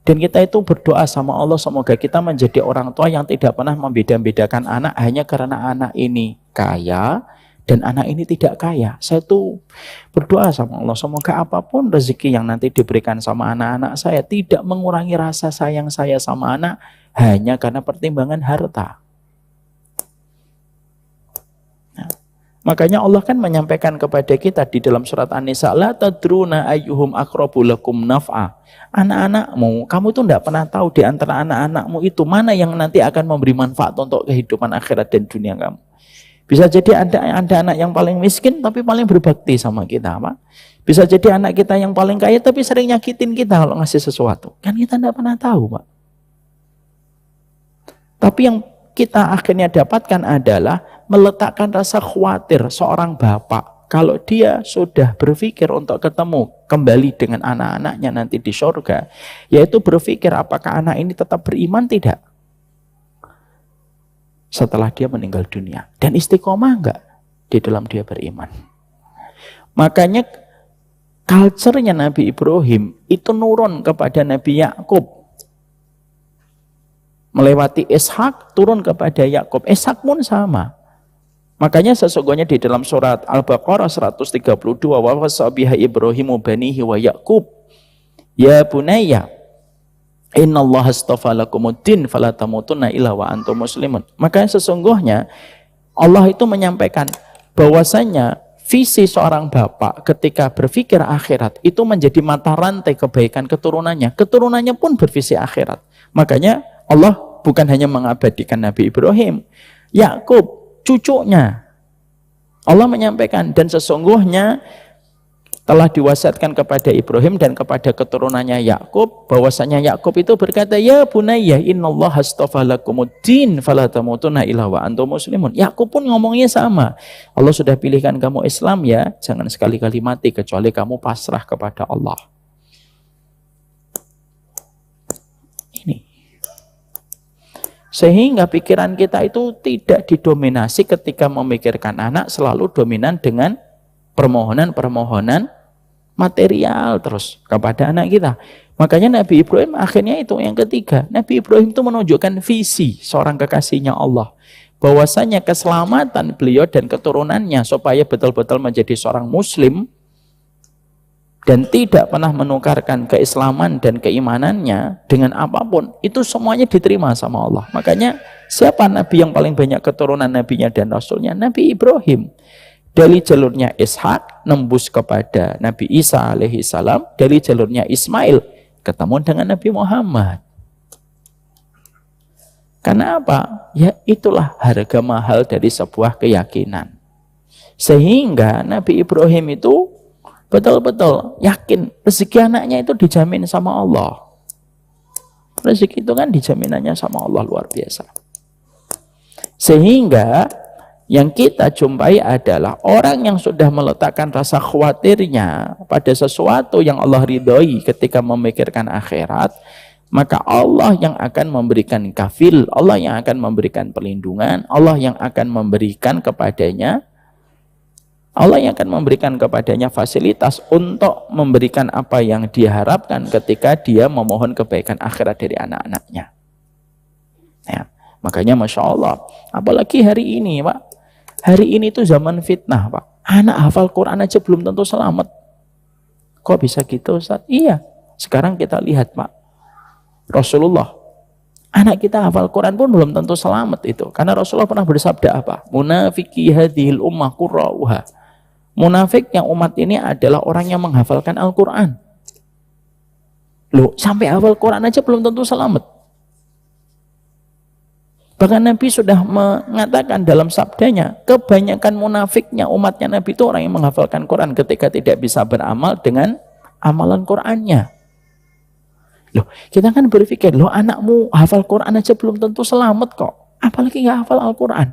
[SPEAKER 1] Dan kita itu berdoa sama Allah semoga kita menjadi orang tua yang tidak pernah membeda-bedakan anak hanya karena anak ini kaya dan anak ini tidak kaya. Saya tuh berdoa sama Allah semoga apapun rezeki yang nanti diberikan sama anak-anak saya tidak mengurangi rasa sayang saya sama anak hanya karena pertimbangan harta. Makanya Allah kan menyampaikan kepada kita di dalam surat An-Nisa, la tadruna ayyuhum aqrabu lakum naf'a. Anak-anakmu, kamu tuh tidak pernah tahu di antara anak-anakmu itu mana yang nanti akan memberi manfaat untuk kehidupan akhirat dan dunia kamu. Bisa jadi ada anak yang paling miskin tapi paling berbakti sama kita, Pak. Bisa jadi anak kita yang paling kaya tapi sering nyakitin kita kalau ngasih sesuatu. Kan kita tidak pernah tahu, Pak. Tapi yang kita akhirnya dapatkan adalah meletakkan rasa khawatir seorang bapak kalau dia sudah berpikir untuk ketemu kembali dengan anak-anaknya nanti di surga, yaitu berpikir apakah anak ini tetap beriman tidak setelah dia meninggal dunia dan istiqomah enggak di dalam dia beriman. Makanya culture-nya Nabi Ibrahim itu nurun kepada Nabi Yakub. Melewati Ishak turun kepada Yakub. Ishak pun sama. Makanya sesungguhnya di dalam surat Al-Baqarah 132 wa wasabiha Ibrahimu banihi wa Yakub ya bunayya innallaha astafa lakumuddin fala tamutunna illa wa antum muslimun. Makanya sesungguhnya Allah itu menyampaikan bahwasanya visi seorang bapak ketika berpikir akhirat itu menjadi mata rantai kebaikan keturunannya. Keturunannya pun bervisi akhirat. Makanya Allah bukan hanya mengabadikan Nabi Ibrahim, Yakub, cucunya. Allah menyampaikan dan sesungguhnya telah diwasiatkan kepada Ibrahim dan kepada keturunannya Yakub bahwasanya Yakub itu berkata, ya bunayya innallaha astafa lakumuddin fala tamutunna illa wa antum muslimun. Yakub pun ngomongnya sama. Allah sudah pilihkan kamu Islam ya, jangan sekali-kali mati kecuali kamu pasrah kepada Allah. Sehingga pikiran kita itu tidak didominasi ketika memikirkan anak selalu dominan dengan permohonan-permohonan material terus kepada anak kita. Makanya Nabi Ibrahim akhirnya itu yang ketiga. Nabi Ibrahim itu menunjukkan visi seorang kekasihnya Allah. Bahwasanya keselamatan beliau dan keturunannya supaya betul-betul menjadi seorang muslim dan tidak pernah menukarkan keislaman dan keimanannya dengan apapun, itu semuanya diterima sama Allah. Makanya siapa nabi yang paling banyak keturunan nabinya dan rasulnya? Nabi Ibrahim. Dari jalurnya Ishak nembus kepada Nabi Isa alaihi salam, dari jalurnya Ismail ketemu dengan Nabi Muhammad. Karena apa? Ya itulah harga mahal dari sebuah keyakinan. Sehingga Nabi Ibrahim itu betul-betul yakin rezeki anaknya itu dijamin sama Allah. Rezeki itu kan dijaminannya sama Allah luar biasa. Sehingga yang kita jumpai adalah orang yang sudah meletakkan rasa khawatirnya pada sesuatu yang Allah ridhoi ketika memikirkan akhirat, maka Allah yang akan memberikan kafil, Allah yang akan memberikan perlindungan, Allah yang akan memberikan kepadanya fasilitas untuk memberikan apa yang dia harapkan ketika dia memohon kebaikan akhirat dari anak-anaknya. Ya, makanya Masya Allah, apalagi hari ini Pak, hari ini tuh zaman fitnah Pak. Anak hafal Quran aja belum tentu selamat. Kok bisa gitu Ustaz? Iya, sekarang kita lihat Pak, Rasulullah, anak kita hafal Quran pun belum tentu selamat itu. Karena Rasulullah pernah bersabda apa? Munafiki hadhil ummah qurra'uha. Munafiknya umat ini adalah orang yang menghafalkan Al-Quran. Loh, sampai hafal Quran aja belum tentu selamat. Bahkan Nabi sudah mengatakan dalam sabdanya, kebanyakan munafiknya umatnya Nabi itu orang yang menghafalkan Quran ketika tidak bisa beramal dengan amalan Qurannya. Loh, kita kan berpikir, loh anakmu hafal Quran aja belum tentu selamat kok. Apalagi nggak hafal Al-Quran.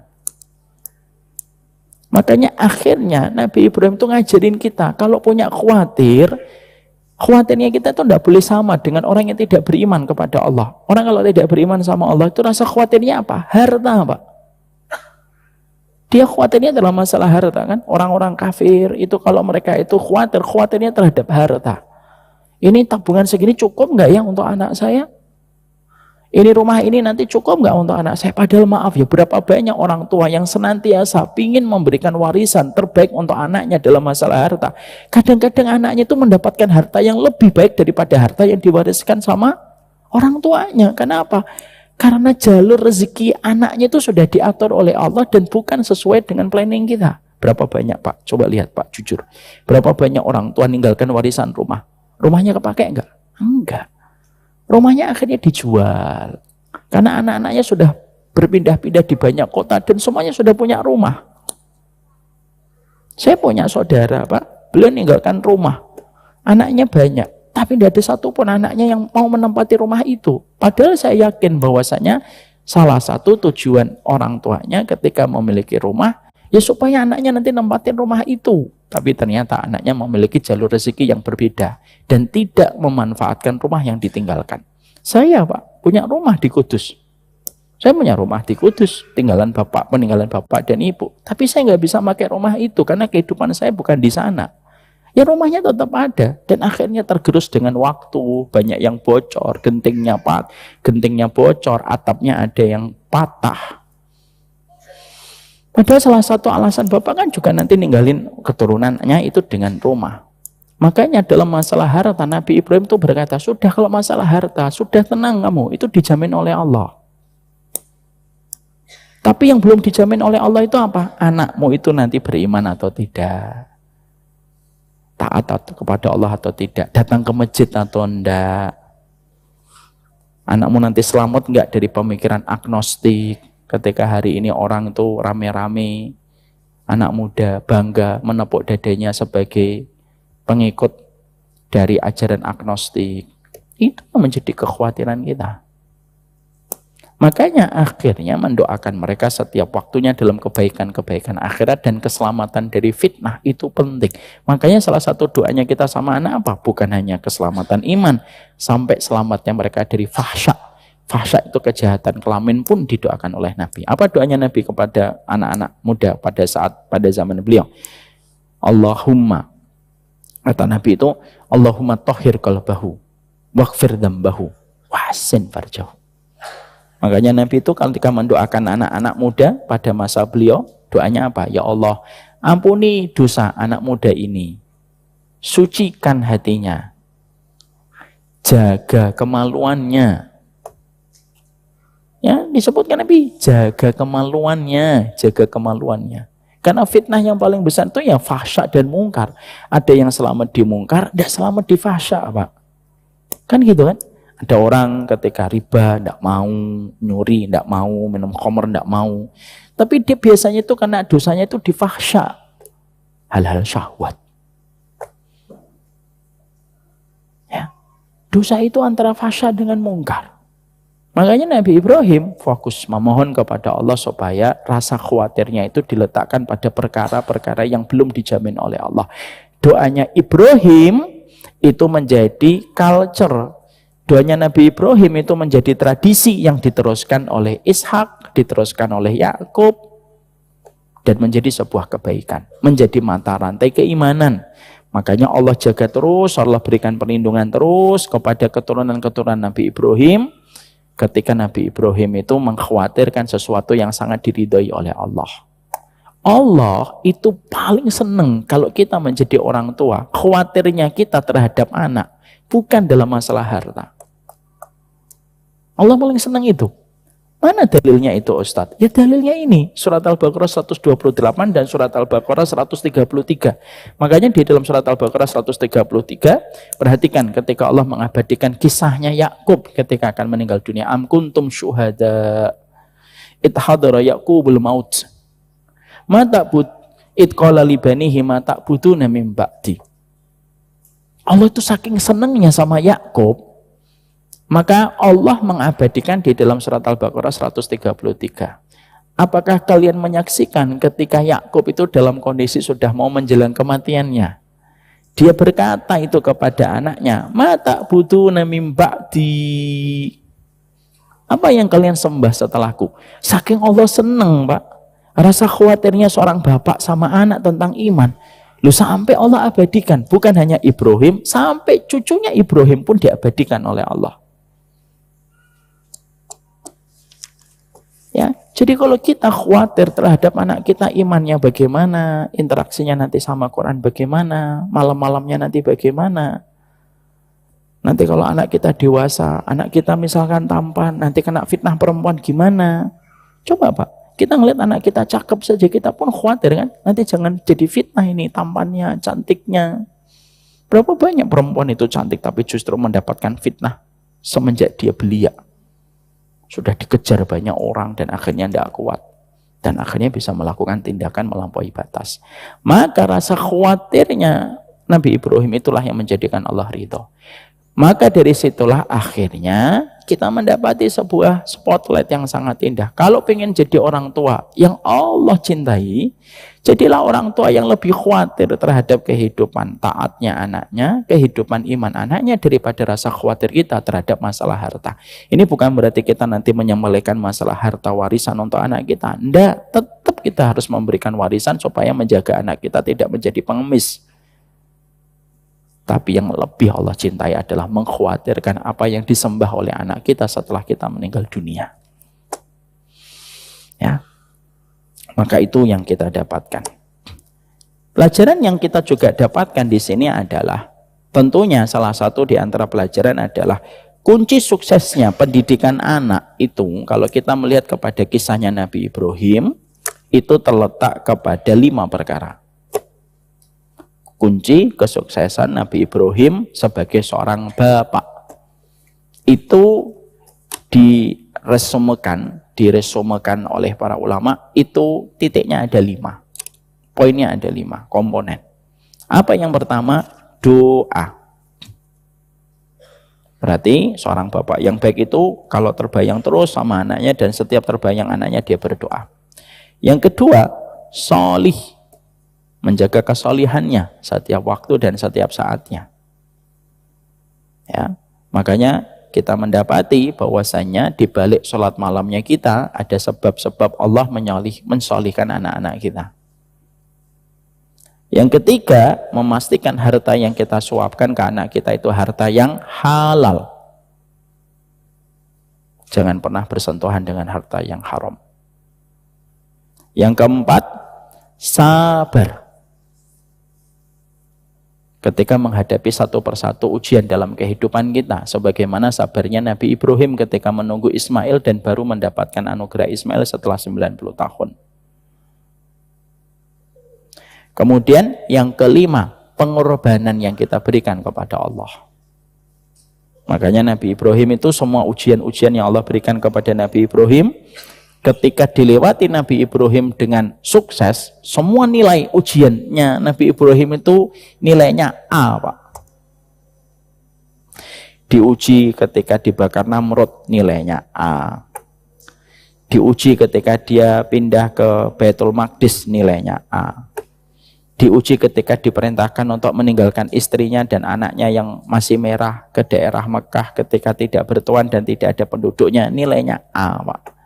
[SPEAKER 1] Makanya akhirnya Nabi Ibrahim itu ngajarin kita, kalau punya khawatirnya kita itu tidak boleh sama dengan orang yang tidak beriman kepada Allah. Orang kalau tidak beriman sama Allah itu rasa khawatirnya apa? Harta, Pak. Dia khawatirnya dalam masalah harta kan. Orang-orang kafir itu kalau mereka itu khawatirnya terhadap harta. Ini tabungan segini cukup nggak ya untuk anak saya? Ini rumah ini nanti cukup nggak untuk anak saya? Padahal maaf ya, berapa banyak orang tua yang senantiasa ingin memberikan warisan terbaik untuk anaknya dalam masalah harta. Kadang-kadang anaknya itu mendapatkan harta yang lebih baik daripada harta yang diwariskan sama orang tuanya. Kenapa? Karena jalur rezeki anaknya itu sudah diatur oleh Allah dan bukan sesuai dengan planning kita. Berapa banyak Pak? Coba lihat Pak, jujur. Berapa banyak orang tua meninggalkan warisan rumah? Rumahnya kepake enggak? Enggak. Rumahnya akhirnya dijual. Karena anak-anaknya sudah berpindah-pindah di banyak kota dan semuanya sudah punya rumah. Saya punya saudara, Pak. Beliau meninggalkan rumah. Anaknya banyak. Tapi tidak ada satupun anaknya yang mau menempati rumah itu. Padahal saya yakin bahwasanya salah satu tujuan orang tuanya ketika memiliki rumah, ya supaya anaknya nanti nempatin rumah itu. Tapi ternyata anaknya memiliki jalur rezeki yang berbeda dan tidak memanfaatkan rumah yang ditinggalkan. Saya Pak punya rumah di Kudus. Saya punya rumah di Kudus, peninggalan bapak dan ibu. Tapi saya nggak bisa pakai rumah itu karena kehidupan saya bukan di sana. Ya rumahnya tetap ada dan akhirnya tergerus dengan waktu, banyak yang bocor, gentingnya bocor, atapnya ada yang patah. Padahal salah satu alasan bapak kan juga nanti ninggalin keturunannya itu dengan rumah. Makanya dalam masalah harta Nabi Ibrahim itu berkata, sudah kalau masalah harta, sudah tenang kamu, itu dijamin oleh Allah. Tapi yang belum dijamin oleh Allah itu apa? Anakmu itu nanti beriman atau tidak. Taat atau kepada Allah atau tidak. Datang ke masjid atau enggak. Anakmu nanti selamat enggak dari pemikiran agnostik. Ketika hari ini orang itu rame-rame, anak muda bangga menepuk dadanya sebagai pengikut dari ajaran agnostik. Itu menjadi kekhawatiran kita. Makanya akhirnya mendoakan mereka setiap waktunya dalam kebaikan-kebaikan akhirat dan keselamatan dari fitnah itu penting. Makanya salah satu doanya kita sama anak apa? Bukan hanya keselamatan iman, sampai selamatnya mereka dari fahsya. Fahsya itu kejahatan kelamin pun didoakan oleh Nabi. Apa doanya Nabi kepada anak-anak muda pada zaman beliau? Allahumma, kata Nabi itu, Allahumma tahhir qalbahu waghfir dzambahu wahsin farjahu. Makanya Nabi itu ketika mendoakan anak-anak muda pada masa beliau, doanya apa? Ya Allah, ampuni dosa anak muda ini, sucikan hatinya, jaga kemaluannya. Ya, disebutkan Nabi, jaga kemaluannya, jaga kemaluannya. Karena fitnah yang paling besar itu ya fahsya dan mungkar. Ada yang selamat di mungkar, tidak selamat di fahsya, Pak. Kan gitu kan? Ada orang ketika riba tidak mau, nyuri tidak mau, minum khamr tidak mau. Tapi dia biasanya itu karena dosanya itu di fahsya, hal-hal syahwat. Ya, dosa itu antara fahsya dengan mungkar. Makanya Nabi Ibrahim fokus memohon kepada Allah supaya rasa khawatirnya itu diletakkan pada perkara-perkara yang belum dijamin oleh Allah. Doanya Ibrahim itu menjadi culture. Doanya Nabi Ibrahim itu menjadi tradisi yang diteruskan oleh Ishak, diteruskan oleh Yakub, dan menjadi sebuah kebaikan, menjadi mata rantai keimanan. Makanya Allah jaga terus, Allah berikan perlindungan terus kepada keturunan-keturunan Nabi Ibrahim, ketika Nabi Ibrahim itu mengkhawatirkan sesuatu yang sangat diridhoi oleh Allah. Allah itu paling senang kalau kita menjadi orang tua, khawatirnya kita terhadap anak, bukan dalam masalah harta. Allah paling senang itu. Mana dalilnya itu Ustadz? Ya dalilnya ini, surat Al-Baqarah 128 dan surat Al-Baqarah 133. Makanya di dalam surat Al-Baqarah 133, perhatikan ketika Allah mengabadikan kisahnya Yakub ketika akan meninggal dunia. Am kuntum syuhada id hadara Yaqubul maut. Ma ta'bud id qala li banihi ma ta'buduna min ba'di. Allah itu saking senengnya sama Yakub, maka Allah mengabadikan di dalam surat Al-Baqarah 133. Apakah kalian menyaksikan ketika Yakub itu dalam kondisi sudah mau menjelang kematiannya? Dia berkata itu kepada anaknya, "Ma ta'buduna min ba'di." Apa yang kalian sembah setelahku? Saking Allah seneng, Pak. Rasa khawatirnya seorang bapak sama anak tentang iman. Lu sampai Allah abadikan, bukan hanya Ibrahim, sampai cucunya Ibrahim pun diabadikan oleh Allah. Ya, jadi kalau kita khawatir terhadap anak kita imannya bagaimana, interaksinya nanti sama Quran bagaimana, malam-malamnya nanti bagaimana. Nanti kalau anak kita dewasa, anak kita misalkan tampan, nanti kena fitnah perempuan gimana? Coba Pak, kita ngeliat anak kita cakep saja, kita pun khawatir kan? Nanti jangan jadi fitnah ini, tampannya, cantiknya. Berapa banyak perempuan itu cantik tapi justru mendapatkan fitnah semenjak dia belia. Sudah dikejar banyak orang dan akhirnya tidak kuat. Dan akhirnya bisa melakukan tindakan melampaui batas. Maka rasa khawatirnya Nabi Ibrahim itulah yang menjadikan Allah ridho. Maka dari situlah akhirnya kita mendapati sebuah spotlight yang sangat indah. Kalau pengen jadi orang tua yang Allah cintai, jadilah orang tua yang lebih khawatir terhadap kehidupan taatnya anaknya, kehidupan iman anaknya daripada rasa khawatir kita terhadap masalah harta. Ini bukan berarti kita nanti menyembelihkan masalah harta warisan untuk anak kita. Tidak, tetap kita harus memberikan warisan supaya menjaga anak kita tidak menjadi pengemis. Tapi yang lebih Allah cintai adalah mengkhawatirkan apa yang disembah oleh anak kita setelah kita meninggal dunia. Ya, maka itu yang kita dapatkan. Pelajaran yang kita juga dapatkan di sini adalah, tentunya salah satu di antara pelajaran adalah kunci suksesnya pendidikan anak itu, kalau kita melihat kepada kisahnya Nabi Ibrahim, itu terletak kepada 5 perkara. Kunci kesuksesan Nabi Ibrahim sebagai seorang bapak itu diresumekan oleh para ulama, itu titiknya ada 5, poinnya ada 5 komponen. Apa yang pertama? Doa. Berarti seorang bapak yang baik itu kalau terbayang terus sama anaknya dan setiap terbayang anaknya dia berdoa. Yang kedua, sholih, menjaga kesolihannya setiap waktu dan setiap saatnya. Ya, makanya kita mendapati bahwasanya di balik sholat malamnya kita ada sebab-sebab Allah mensolihkan anak-anak kita. Yang ketiga, memastikan harta yang kita suapkan ke anak kita itu harta yang halal. Jangan pernah bersentuhan dengan harta yang haram. Yang keempat, sabar. Ketika menghadapi satu persatu ujian dalam kehidupan kita, sebagaimana sabarnya Nabi Ibrahim ketika menunggu Ismail dan baru mendapatkan anugerah Ismail setelah 90 tahun. Kemudian yang kelima, pengorbanan yang kita berikan kepada Allah. Makanya Nabi Ibrahim itu semua ujian-ujian yang Allah berikan kepada Nabi Ibrahim, ketika dilewati Nabi Ibrahim dengan sukses, semua nilai ujiannya Nabi Ibrahim itu nilainya A, Pak. Diuji ketika dibakar Namrud, nilainya A. Diuji ketika dia pindah ke Baitul Maqdis, nilainya A. Diuji ketika diperintahkan untuk meninggalkan istrinya dan anaknya yang masih merah ke daerah Mekah ketika tidak bertuan dan tidak ada penduduknya, nilainya A, Pak.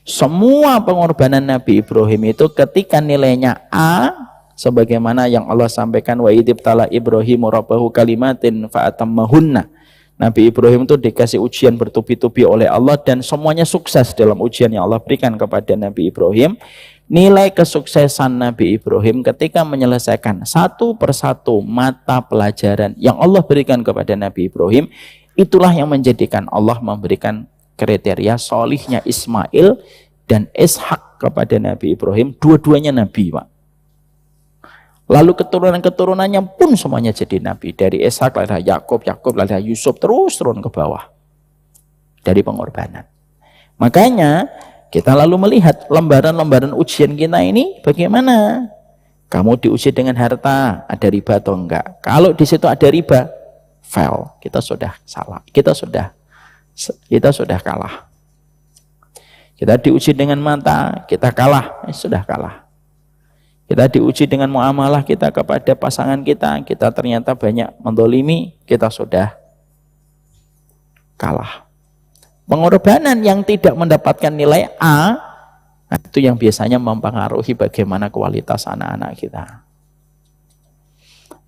[SPEAKER 1] Semua pengorbanan Nabi Ibrahim itu ketika nilainya A, sebagaimana yang Allah sampaikan, wa idibtala Ibrahimu rabbahu kalimatin fa'atammahunna. Nabi Ibrahim itu dikasih ujian bertubi-tubi oleh Allah dan semuanya sukses dalam ujian yang Allah berikan kepada Nabi Ibrahim. Nilai kesuksesan Nabi Ibrahim ketika menyelesaikan satu persatu mata pelajaran yang Allah berikan kepada Nabi Ibrahim, itulah yang menjadikan Allah memberikan kriteria solihnya Ismail dan Ishak kepada Nabi Ibrahim, dua-duanya Nabi, Pak. Lalu keturunan-keturunannya pun semuanya jadi Nabi. Dari Ishak, lahir Yakub, Yakub lahir Yusuf, terus turun ke bawah. Dari pengorbanan. Makanya kita lalu melihat lembaran-lembaran ujian kita ini bagaimana. Kamu diuji dengan harta, ada riba atau enggak? Kalau di situ ada riba, fail. Kita sudah salah. Kita sudah kalah. Kita diuji dengan mata, kita kalah, sudah kalah. Kita diuji dengan muamalah kita kepada pasangan kita ternyata banyak mendolimi, kita sudah kalah. Pengorbanan yang tidak mendapatkan nilai A, itu yang biasanya mempengaruhi bagaimana kualitas anak-anak kita.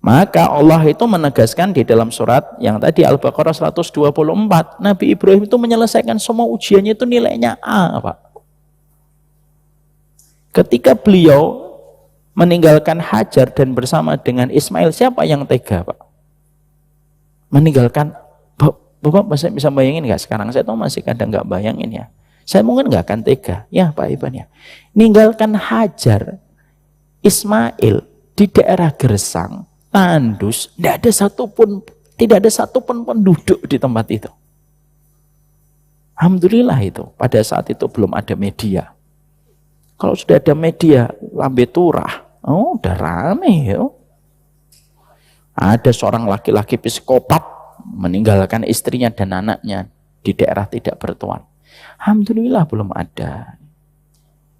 [SPEAKER 1] Maka Allah itu menegaskan di dalam surat yang tadi Al-Baqarah 124, Nabi Ibrahim itu menyelesaikan semua ujiannya itu nilainya A, Pak. Ketika beliau meninggalkan Hajar dan bersama dengan Ismail, siapa yang tega, Pak? Meninggalkan, Bapak bisa bayangin nggak sekarang? Saya tahu masih kadang nggak bayangin ya. Saya mungkin nggak akan tega, ya Pak Iban ya. Ninggalkan Hajar, Ismail di daerah Gersang, tandus, tidak ada satupun penduduk di tempat itu. Alhamdulillah itu, pada saat itu belum ada media. Kalau sudah ada media, lambe turah, oh udah rame ya. Ada seorang laki-laki psikopat meninggalkan istrinya dan anaknya di daerah tidak bertuan. Alhamdulillah belum ada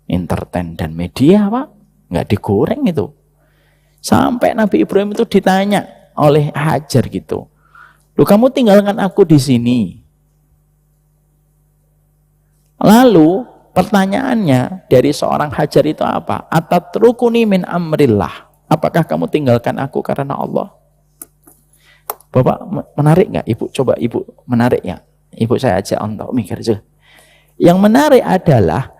[SPEAKER 1] entertain dan media, Pak. Nggak digoreng itu. Sampai Nabi Ibrahim itu ditanya oleh Hajar gitu. Loh, kamu tinggalkan aku di sini. Lalu pertanyaannya dari seorang Hajar itu apa? Atatrukuni min amrillah. Apakah kamu tinggalkan aku karena Allah? Bapak menarik nggak? Ibu coba ibu menarik ya. Ibu saya ajak untuk mikir aja. Yang menarik adalah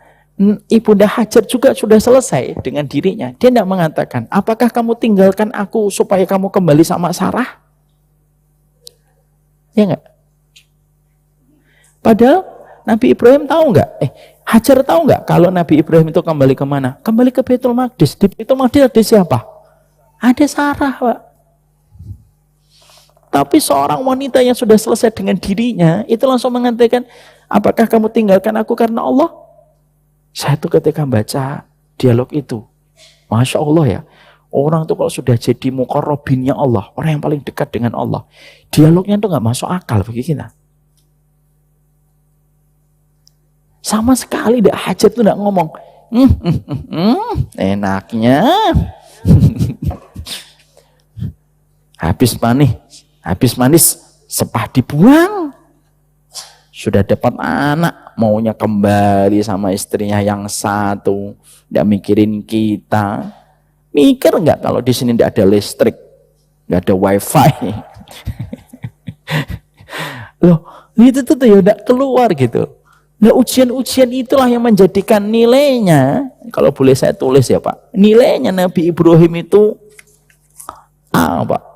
[SPEAKER 1] Ibunda Hajar juga sudah selesai dengan dirinya. Dia tidak mengatakan, apakah kamu tinggalkan aku supaya kamu kembali sama Sarah? Ya enggak? Padahal Nabi Ibrahim tahu nggak? Hajar tahu nggak kalau Nabi Ibrahim itu kembali kemana? Kembali ke Baitul Maqdis. Di Baitul Maqdis ada siapa? Ada Sarah, Pak. Tapi seorang wanita yang sudah selesai dengan dirinya, itu langsung mengatakan, apakah kamu tinggalkan aku karena Allah? Saya tuh ketika baca dialog itu, Masya Allah ya, orang tuh kalau sudah jadi muqarrabinnya Allah, orang yang paling dekat dengan Allah, dialognya tuh nggak masuk akal bagi kita. Sama sekali Hajar tuh nggak ngomong, enaknya, habis manis, sepah dibuang. Sudah dapat anak, maunya kembali sama istrinya yang satu, tidak mikirin kita. Mikir nggak kalau di sini tidak ada listrik, nggak ada wifi? Loh, itu tuh ya udah keluar gitu. Nah, ujian-ujian itulah yang menjadikan nilainya, kalau boleh saya tulis ya Pak, nilainya Nabi Ibrahim itu apa?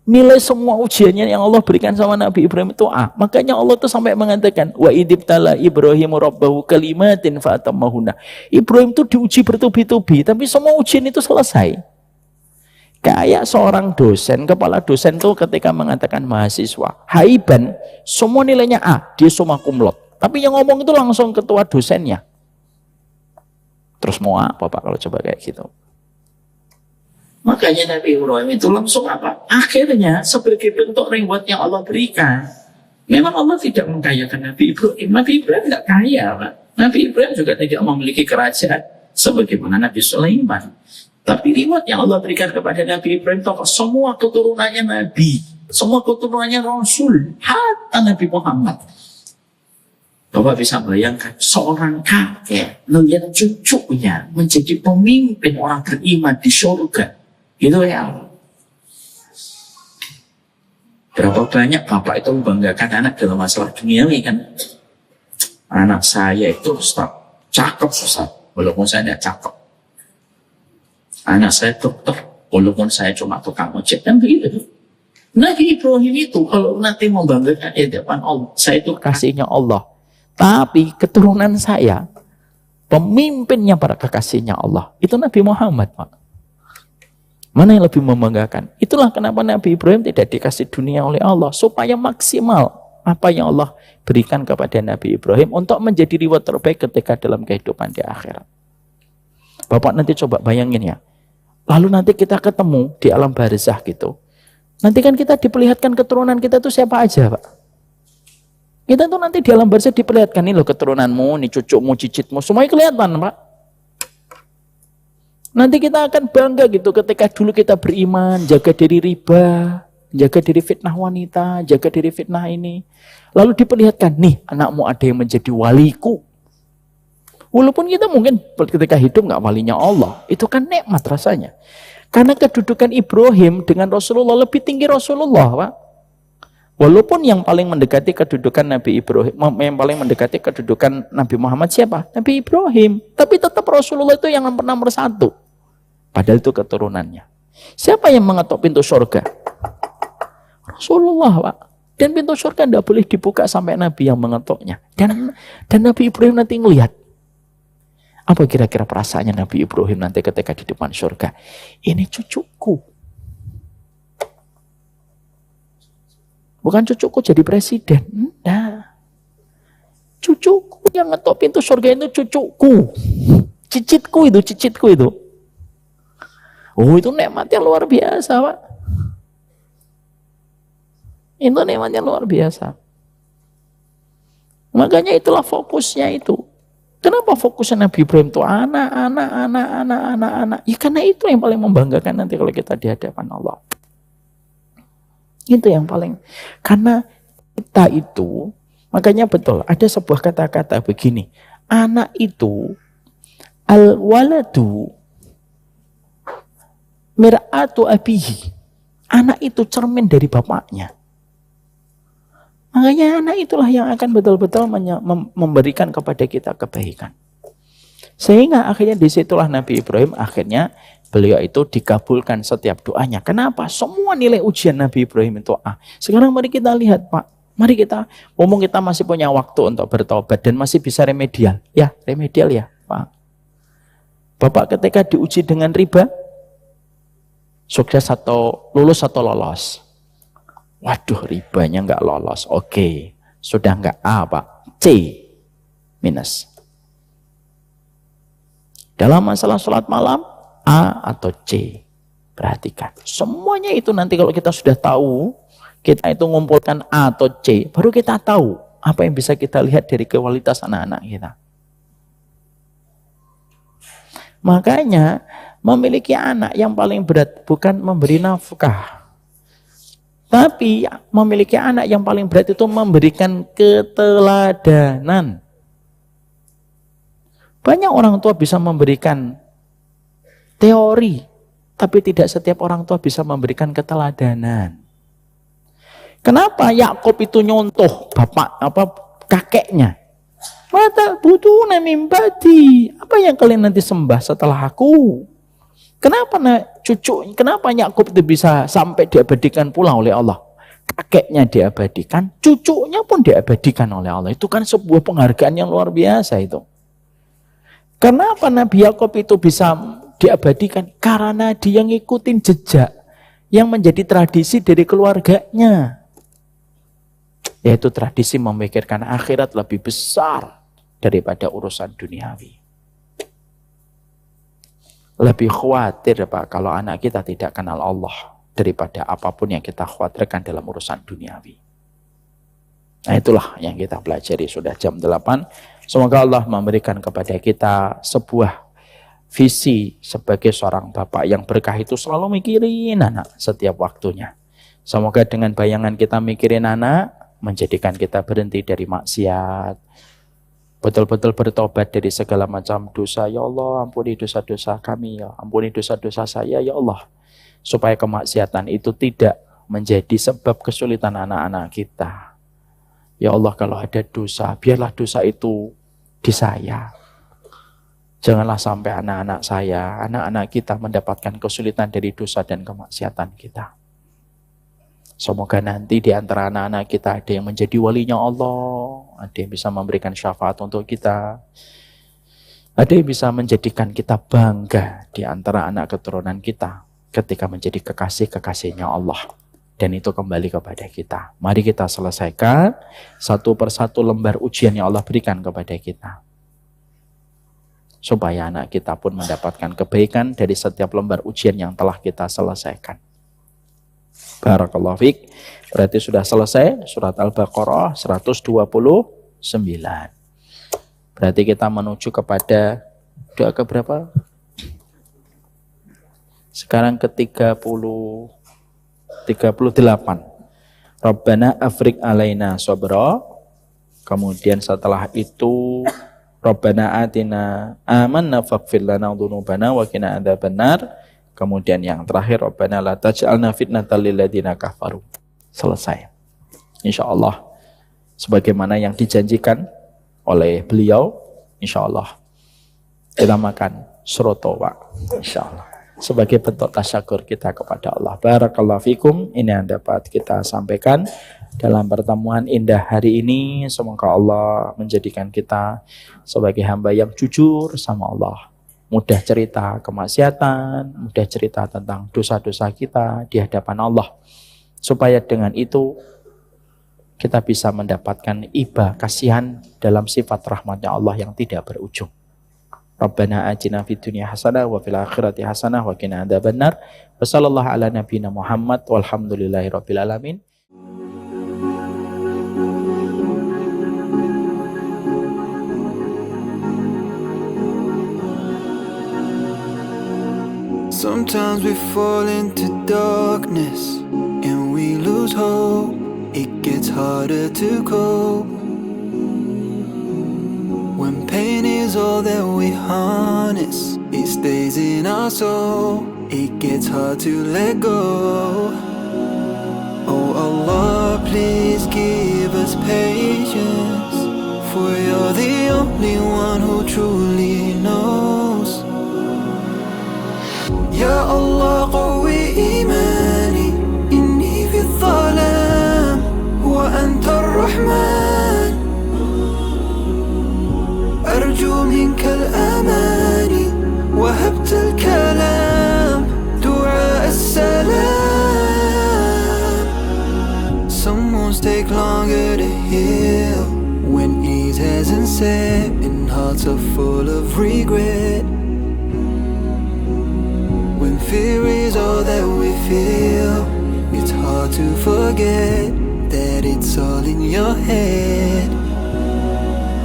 [SPEAKER 1] Nilai semua ujiannya yang Allah berikan sama Nabi Ibrahim itu A. Makanya Allah tuh sampai mengatakan, wa idibtala Ibrahimu rabbahu kalimatin fa'atammahunna. Ibrahim tuh diuji bertubi-tubi, tapi semua ujian itu selesai. Kayak seorang dosen, kepala dosen tuh ketika mengatakan mahasiswa, haiban, semua nilainya A, dia summa cum laude. Tapi yang ngomong itu langsung ketua dosennya. Terus mau apa Pak kalau coba kayak gitu? Makanya Nabi Ibrahim itu langsung apa? Akhirnya sebagai bentuk reward yang Allah berikan. Memang Allah tidak mengkayakan Nabi Ibrahim. Nabi Ibrahim tidak kaya, Pak. Nabi Ibrahim juga tidak memiliki kerajaan sebagaimana Nabi Sulaiman. Tapi reward yang Allah berikan kepada Nabi Ibrahim itu semua keturunannya Nabi, semua keturunannya Rasul, hatta Nabi Muhammad. Bapak bisa bayangkan seorang kakek melihat cucunya menjadi pemimpin orang beriman di surga. Itu ya. Berapa banyak bapak itu membanggakan anak dalam masalah duniawi kan? Anak saya itu Ustaz, cakep Ustaz, walaupun saya tidak cakep. Anak saya dokter, walaupun saya cuma tukang ojek, kan begitu.
[SPEAKER 3] Nabi Ibrahim itu kalau nanti membanggakan di depan Allah, saya itu
[SPEAKER 1] Kasihnya Allah. Tapi keturunan saya, pemimpinnya para kekasihnya Allah, itu Nabi Muhammad, Pak. Mana yang lebih membanggakan? Itulah kenapa Nabi Ibrahim tidak dikasih dunia oleh Allah, supaya maksimal apa yang Allah berikan kepada Nabi Ibrahim untuk menjadi reward terbaik ketika dalam kehidupan di akhirat. Bapak nanti coba bayangin ya. Lalu nanti kita ketemu di alam barzah gitu. Nanti kan kita diperlihatkan keturunan kita itu siapa aja, Pak. Kita tuh nanti di alam barzah diperlihatkan, nih loh keturunanmu, nih cucumu, cicitmu, semuanya kelihatan, Pak. Nanti kita akan bangga gitu ketika dulu kita beriman, jaga diri riba, jaga diri fitnah wanita, jaga diri fitnah ini. Lalu diperlihatkan, nih anakmu ada yang menjadi waliku. Walaupun kita mungkin ketika hidup nggak walinya Allah, itu kan nikmat rasanya. Karena kedudukan Ibrahim dengan Rasulullah lebih tinggi Rasulullah, Pak. Walaupun yang paling mendekati kedudukan Nabi Ibrahim, yang paling mendekati kedudukan Nabi Muhammad siapa? Nabi Ibrahim. Tapi tetap Rasulullah itu yang nomor satu. Padahal itu keturunannya. Siapa yang mengetuk pintu surga? Rasulullah, Pak. Dan pintu surga tidak boleh dibuka sampai Nabi yang mengetuknya. Dan Nabi Ibrahim nanti ngelihat. Apa kira-kira perasaannya Nabi Ibrahim nanti ketika di depan surga? Ini cucuku. Bukan cucuku jadi presiden. Nah, cucuku yang ngetok pintu surga itu cucuku. Cicitku itu. Oh, itu nikmat yang luar biasa, Pak. Itu nikmat yang luar biasa. Makanya itulah fokusnya itu. Kenapa fokusnya Nabi Ibrahim itu anak. Ya karena itu yang paling membanggakan nanti kalau kita di hadapan Allah. Itu yang paling. Karena kita itu, makanya betul, ada sebuah kata-kata begini. Anak itu, al-waladu mir'atu abihi. Anak itu cermin dari bapaknya. Makanya anak itulah yang akan betul-betul memberikan kepada kita kebaikan. Sehingga akhirnya disitulah Nabi Ibrahim akhirnya beliau itu dikabulkan setiap doanya. Kenapa? Semua nilai ujian Nabi Ibrahim itu A. Sekarang mari kita lihat, Pak. Mari kita, ngomong kita masih punya waktu untuk bertobat dan masih bisa remedial. Ya, remedial ya, Pak. Bapak ketika diuji dengan riba, sukses atau lulus atau lolos? Waduh, ribanya nggak lolos. Oke, sudah nggak A, Pak. C minus. Dalam masalah sholat malam, A atau C. Perhatikan. Semuanya itu nanti kalau kita sudah tahu, kita itu ngumpulkan A atau C, baru kita tahu apa yang bisa kita lihat dari kualitas anak-anak kita. Makanya memiliki anak yang paling berat bukan memberi nafkah. Tapi memiliki anak yang paling berat itu memberikan keteladanan. Banyak orang tua bisa memberikan teori, tapi tidak setiap orang tua bisa memberikan keteladanan. Kenapa Yakub itu nyontoh kakeknya? Mata butuh mimbati. Apa yang kalian nanti sembah setelah aku? Kenapa Yakub itu bisa sampai diabadikan pula oleh Allah? Kakeknya diabadikan, cucunya pun diabadikan oleh Allah. Itu kan sebuah penghargaan yang luar biasa itu. Kenapa Nabi Yakub itu bisa diabadikan? Karena dia ngikutin jejak yang menjadi tradisi dari keluarganya. Yaitu tradisi memikirkan akhirat lebih besar daripada urusan duniawi. Lebih khawatir, Pak, kalau anak kita tidak kenal Allah daripada apapun yang kita khawatirkan dalam urusan duniawi. Nah, itulah yang kita pelajari sudah jam 8. Semoga Allah memberikan kepada kita sebuah visi sebagai seorang bapak yang berkah itu selalu mikirin anak setiap waktunya. Semoga dengan bayangan kita mikirin anak, menjadikan kita berhenti dari maksiat, betul-betul bertobat dari segala macam dosa. Ya Allah, ampuni dosa-dosa kami, ya ampuni dosa-dosa saya, ya Allah. Supaya kemaksiatan itu tidak menjadi sebab kesulitan anak-anak kita. Ya Allah, kalau ada dosa, biarlah dosa itu di saya. Janganlah sampai anak-anak saya, anak-anak kita mendapatkan kesulitan dari dosa dan kemaksiatan kita. Semoga nanti di antara anak-anak kita ada yang menjadi walinya Allah, ada yang bisa memberikan syafaat untuk kita, ada yang bisa menjadikan kita bangga di antara anak keturunan kita ketika menjadi kekasih-kekasihnya Allah. Dan itu kembali kepada kita. Mari kita selesaikan satu persatu lembar ujian yang Allah berikan kepada kita, supaya anak kita pun mendapatkan kebaikan dari setiap lembar ujian yang telah kita selesaikan. Barakallahu fiik. Berarti sudah selesai surat Al-Baqarah 129. Berarti kita menuju kepada doa ke berapa? Sekarang ke 38. Rabbana afrik alaina sabra. Kemudian setelah itu Rabbana atina amanna faghfir lana dzunubana wa qina adzabannar. Kemudian yang terakhir Rabbana la taj'alna fitnatal lil ladzina kafaru. Selesai. Insyaallah sebagaimana yang dijanjikan oleh beliau, insyaallah kita makan seroto, Pak. Insyaallah sebagai bentuk tasyakur kita kepada Allah. Barakallahu fikum. Ini yang dapat kita sampaikan dalam pertemuan indah hari ini. Semoga Allah menjadikan kita sebagai hamba yang jujur sama Allah, mudah cerita kemaksiatan, mudah cerita tentang dosa-dosa kita di hadapan Allah, supaya dengan itu kita bisa mendapatkan iba kasihan dalam sifat rahmatnya Allah yang tidak berujung. Rabbana atina fid dunya hasanah wa fil akhirati hasanah wa qina adzabannar. Wa sallallahu ala nabiyyina Muhammad walhamdulillahi rabbil alamin.
[SPEAKER 4] Sometimes we fall into darkness and we lose hope. It gets harder to cope when pain is all that we harness. It stays in our soul. It gets hard to let go. Oh Allah, please give us patience, for you're the only one who truly knows. Ya Allah, قوي إيماني إني في الظلام وأنت الرحمن أرجو منك الأماني وهبت الكلام دعاء السلام. Some wounds take longer to heal when ease hasn't set and hearts are full of regret. When fear is all that we feel, it's hard to forget that it's all in your head.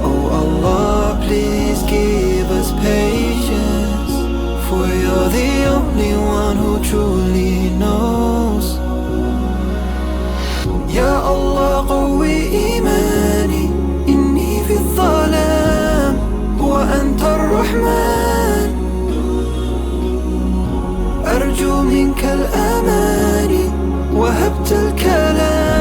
[SPEAKER 4] Oh Allah, please give us patience, for you're the only one who truly knows. Ya Allah, قوي إيماني إني في الظلام وأنت الرحمن أرجو منك الأماني وهبت الكلام